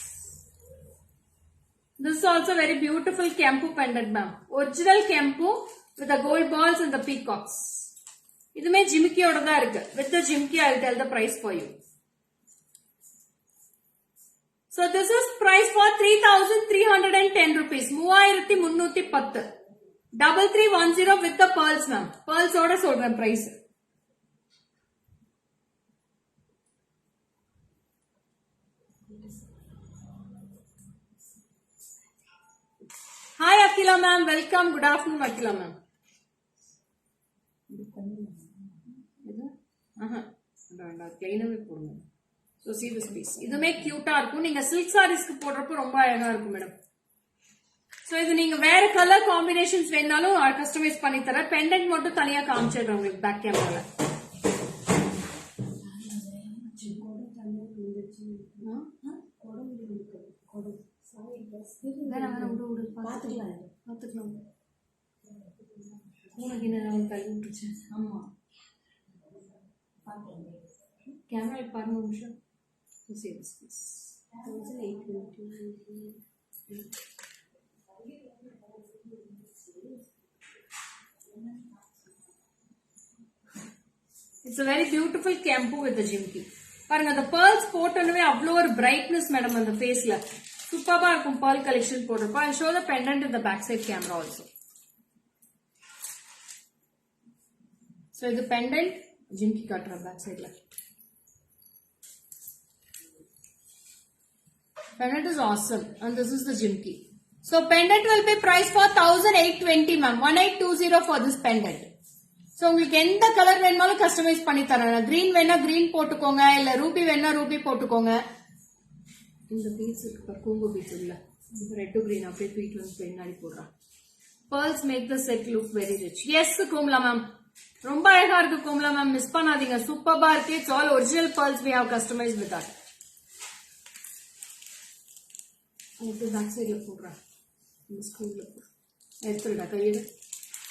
This is also very beautiful Kempu pendant, ma'am. Original Kempu with the gold balls and the peacocks. இதுமே ஜிமிக்கியோட தான் இருக்கு. With the jimki, I'll tell the price for you. So this is price for 3310 rupees. 3310. 3310 with the pearls, ma'am. Pearls oda solren price. Hi Akila ma'am, welcome. Good afternoon Akila ma'am. Plainவே போடுங்க. So see this piece. இதுமே கியூட்டா இருக்கும். நீங்க silk sareesக்கு போடுறப்ப ரொம்ப அழகா இருக்கும் madam. So இது நீங்க வேற கலர் காம்பினேஷன்ஸ் வேணாலும் கஸ்டமைஸ் பண்ணி தரேன். பெண்டன்ட் மட்டும் தனியா காமிச்சிடுறேன் உங்களுக்கு பேக் கேமரால. பாத்துக்கலாம். உனக்கு என்ன கை விட்டுச்சு? ஆமா கேமரா பாருங்க ஒரு நிமிஷம். See this piece. 1820. It's a very beautiful Kempu with the jimki. பாருங்க அந்த pearls போட்டனவே அவ்ளோ ஒரு brightness மேடம் அந்த ஃபேஸ்ல. சூப்பரா இருக்கும் pearl collection போடுறப்ப. I'll show the pendant in the back side camera also. So இது pendant jimki காட்டுறேன் back sideல. Pendant is awesome and this is the jimki. So pendant will be priced for 1820 ma'am. 1820 for this pendant. So உங்களுக்கு எந்த colour வேணுமாலும் customise பண்ணி தரேன். green வேணா green போட்டுக்கோங்க, இல்ல Ruby வேணா ரூபி போட்டுக்கோங்க. இந்த பீஸ் இருக்கு கூம்பு பீஸ் இல்ல. ரெட் green அப்படியே பீட் வந்து பின்னாடி போடுறேன். Pearls make the set look very rich. Yes Komala ma'am. ரொம்ப அழகா இருக்கு கோமலா மேம். மிஸ் பண்ணாதீங்க. சூப்பரா இருக்கு. It's all original pearls we have customized with that. அது பேக் சைடுல போடுறேன். இந்த ஸ்கூல்ல எடுத்துடா கையில.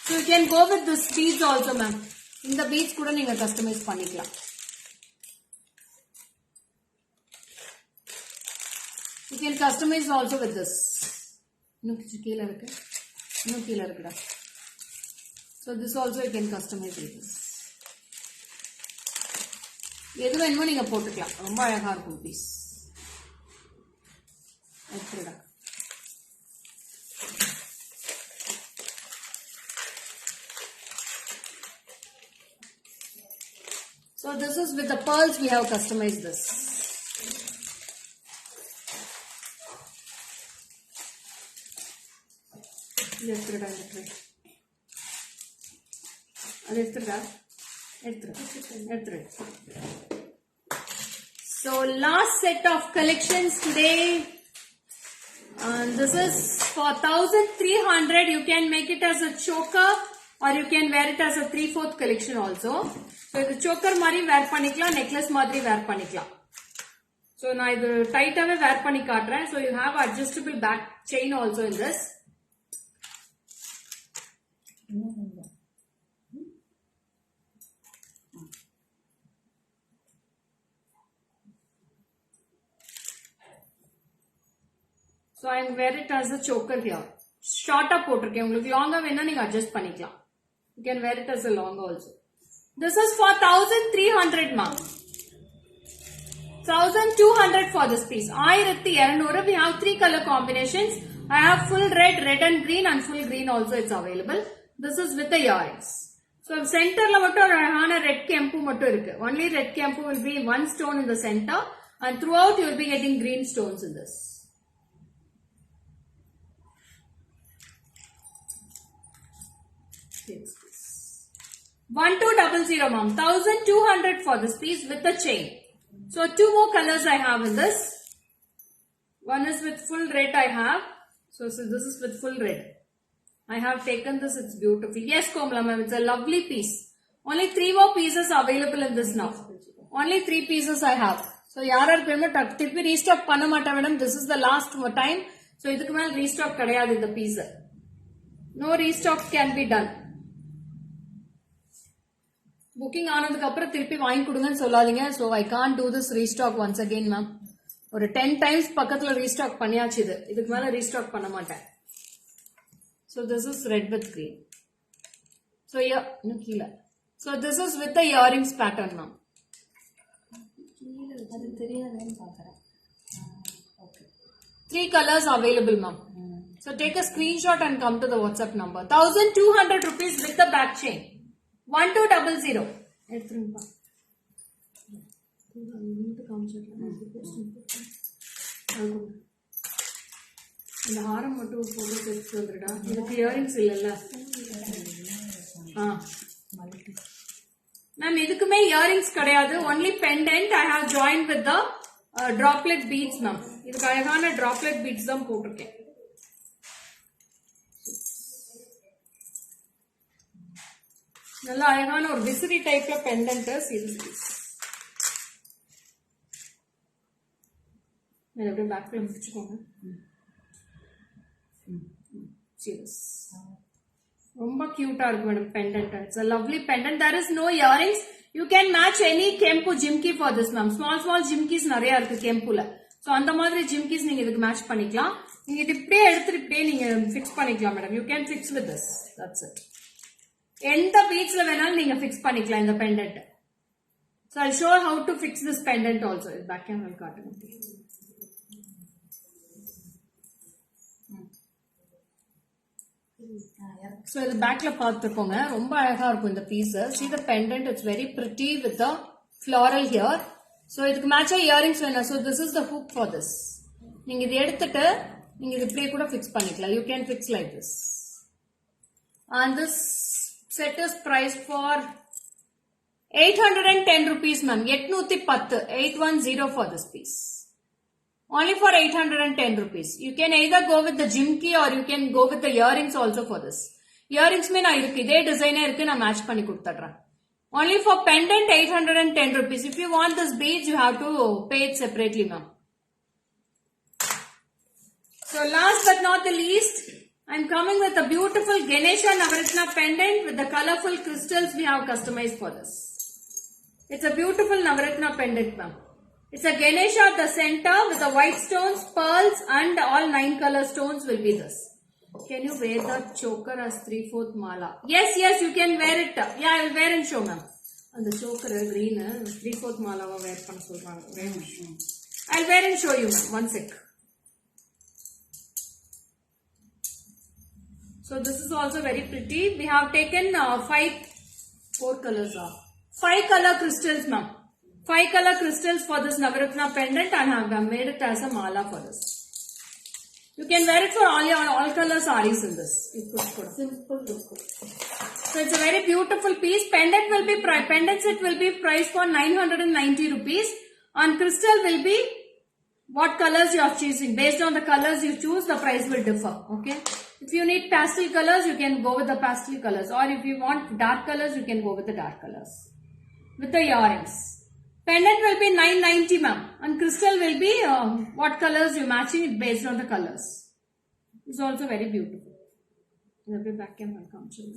So you can go with this beads also ma'am. இந்த பீட்ஸ் கூட நீங்க கஸ்டமைஸ் பண்ணிக்கலாம். You can customize also with this. இன்னும் கீழ இருக்கு, இன்னும் கீழ இருக்குடா. So this also you can customize with this. எது வேணுமோ நீங்க போட்டுக்கலாம். ரொம்ப அழகா இருக்கும் piece. எடுத்துடா. So this is with the pearls we have customized this. எடுத்துடா. அது எடுத்துடா. So last set of collections today. And this is for 1300. You can make it as a choker or you can wear it as a 3/4 collection also. So இது choker மாதிரி wear பண்ணிக்கலாம், necklace மாதிரி wear பண்ணிக்கலாம். So நான் இது டைட்டாவே wear பண்ணி காட்டுறேன். So you have adjustable back chain also in this. So I am wear it as a choker here. Shorter போட்டிருக்கேன். உங்களுக்கு longer வேணா நீங்க adjust பண்ணிக்கலாம். You can wear it as a long also. This is for 1300 ma'am. 1200 for this piece. 1200. We have 3 color combinations. I have full red, red and green and full green also it's available. This is with the earrings. So center la mattum aழகான red kempu mattum irukku. Only red kempu will be one stone in the center and throughout you will be getting green stones in this. Yes. 1200 ma'am. 1200 for this piece with the chain. So 2 more colors I have in this. One is with full red I have. So this is with full red. I have taken this. It's beautiful. Yes, Komala ma'am. It's a lovely piece. Only 3 more pieces available in this now. Only 3 pieces I have. So yarar payment திருப்பி restock பண்ண மாட்டேன் madam. This is the last time. So இதுக்கு மேல restock கிடையாது இந்த piece. No restock can be done. Booking ஆனதுக்கு அப்புறம் திருப்பி வாங்கி கொடுங்கன்னு சொல்லாதீங்க. So I can't do this restock once again ma'am. ஒரு 10 times பக்கத்துல restock பண்ணியாச்சு இது. இதுக்கு மேல restock பண்ண மாட்டேன். So this is red with green. So here, no kila. So this is with the earrings pattern ma'am. Okay. 3 colors available ma'am. So take a screenshot and come to the WhatsApp number. 1200 rupees with the back chain. 1200. இந்த ஹாரம் மட்டும் போட்டு set வந்துடா. இதுக்கு earrings இல்லல்ல ma'am. இதுக்குமே earrings கிடையாது. Only pendant I have join with the droplet beads ma'am. இதுக்கு அழகான டிராப்லெட் பீட்ஸ் தான் போட்டிருக்கேன். நல்லா அழகான ஒரு விசிறி டைப்ல பெண்டன்ட் சீரிஸ் பீஸ். அப்படியே பேக்ல முடிச்சுக்கோங்க. ரொம்ப கியூட்டா இருக்கு madam pendant. It's a lovely pendant. There is no earrings. You can match any kempu jimki for this ma'am. small jimkis நிறைய இருக்கு கெம்புல. சோ அந்த மாதிரி ஜிம்கிஸ் நீங்க இதுக்கு மேட்ச் பண்ணிக்கலாம். நீங்க இது இப்படியே எடுத்து இப்படியே நீங்க ஃபிக்ஸ் பண்ணிக்கலாம் madam. You can fix with this. That's it. எந்த பீட்ஸ்ல வேணாலும் நீங்க ஃபிக்ஸ் பண்ணிக்கலாம் இந்த pendant. So I'll show how to fix this pendant also. Back camera காட்டுங்க. So இது பேக்ல பார்த்துக்கோங்க. ரொம்ப அழகா இருக்கும் இந்த piece. See the pendant, it's very pretty with the floral here. So இதுக்கு மேட்சா இயரிங்ஸ் வேணும். So this is the hook for this. நீங்க இது எடுத்துட்டு நீங்க இது இப்படியே கூட ஃபிக்ஸ் பண்ணிக்கலாம். You can fix like this. And this set is priced for 810 rupees ma'am. 810. 810 for this piece. Only for 810 rupees. You can either go with the jimki or you can go with the earrings also for this. Earrings mein na irukku idhe design irukku na match panni kuduthadren. Only for pendant 810 rupees. If you want this beads you have to pay it separately ma'am. So last but not the least I'm coming with a beautiful Ganesha Navaratna pendant with the colorful crystals we have customized for this. It's a beautiful Navaratna pendant, ma'am. It's a Ganesha at the center with the white stones, pearls and all 9 color stones will be this. Can you wear the choker as 3/4 mala? Yes, you can wear it. Yeah, I will wear and show, ma'am. And the choker green 3/4 mala wear panna solranga. I'll wear and show you, ma'am. One sec. So this is also very pretty. We have taken 4 colors off. 5 color crystals, ma'am. 5 color crystals for this Navaratna pendant and I have made it as a mala for this. You can wear it for all color sarees in this. Simple look. So it's a very beautiful piece. Pendant set will be priced for 990 rupees. And crystal will be what colors you are choosing. Based on the colors you choose, the price will differ. Okay. If you need pastel colors, you can go with the pastel colors. Or if you want dark colors, you can go with the dark colors. With the earrings. Pendant will be 990, ma'am. And crystal will be what colors you matching it based on the colors. It's also very beautiful. Let me back camera come to you.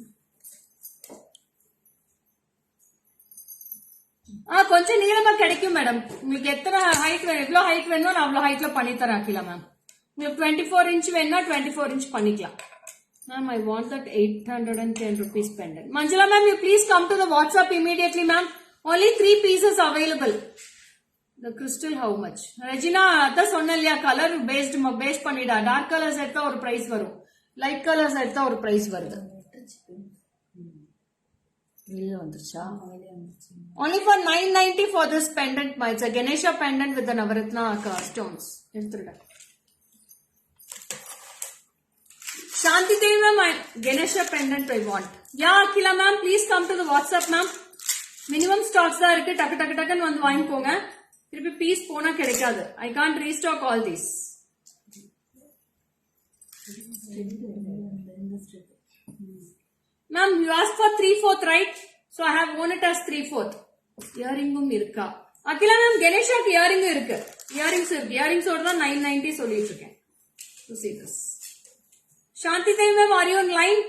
கொஞ்சம் நீளமா கிடைக்கும் madam. உங்களுக்கு எத்தனை height வேணும், எவ்வளவு height வேணுமோ நான் அவ்வளவு ஹைட்ல பண்ணி தரேன் அகிலா மேம். உங்களுக்கு 24 inch வேணும்னா 24 inch பண்ணிக்கலாம். Ma'am, I want that 810 rupees pendant. Manjula ma'am, you please come to the WhatsApp immediately, ma'am. Only 3 pieces available. The crystal how much? Regina, அத சொன்னலையா color based பண்ணிடா. Dark colors எடுத்தா ஒரு price வரும். Light colors எடுத்தா ஒரு price வருது. Only for 990 for this pendant. It's a Ganesha pendant with the Navaratna stones. Shanti Devi ma'am, Ganesha pendant I want. Yeah, Akila ma'am, please come to the WhatsApp ma'am. Minimum stocks தான் இருக்கு. டக்கு வந்து வாங்கிக்கோங்க. திருப்பி piece போனா கிடைக்காது. I can't restock all these. Ma'am, you asked for 3/4, right? So I have worn it as 3/4. Earringum இருக்கா? Akila ma'am, Ganesha க்கு earring இருக்கு. Earrings இருக்கு. Earrings ஓட தான் 990 சொல்லிட்டு இருக்கேன். To see this. Shanti Devi ma'am, are you on line?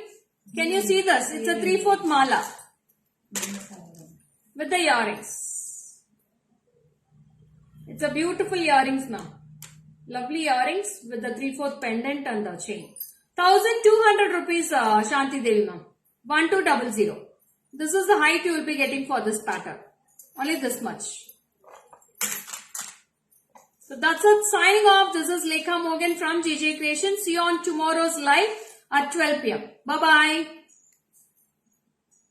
Can you see this? It's a 3/4 mala. With the earrings. It's a beautiful earrings now. Lovely earrings with the 3/4 pendant and the chain. 1200 rupees, Shanti Devi ma'am. 1200. This is the height you will be getting for this pattern. Only this much. So that's it. Signing off. This is Lekha Morgan from JJ Creations. See you on tomorrow's live at 12 PM. Bye-bye.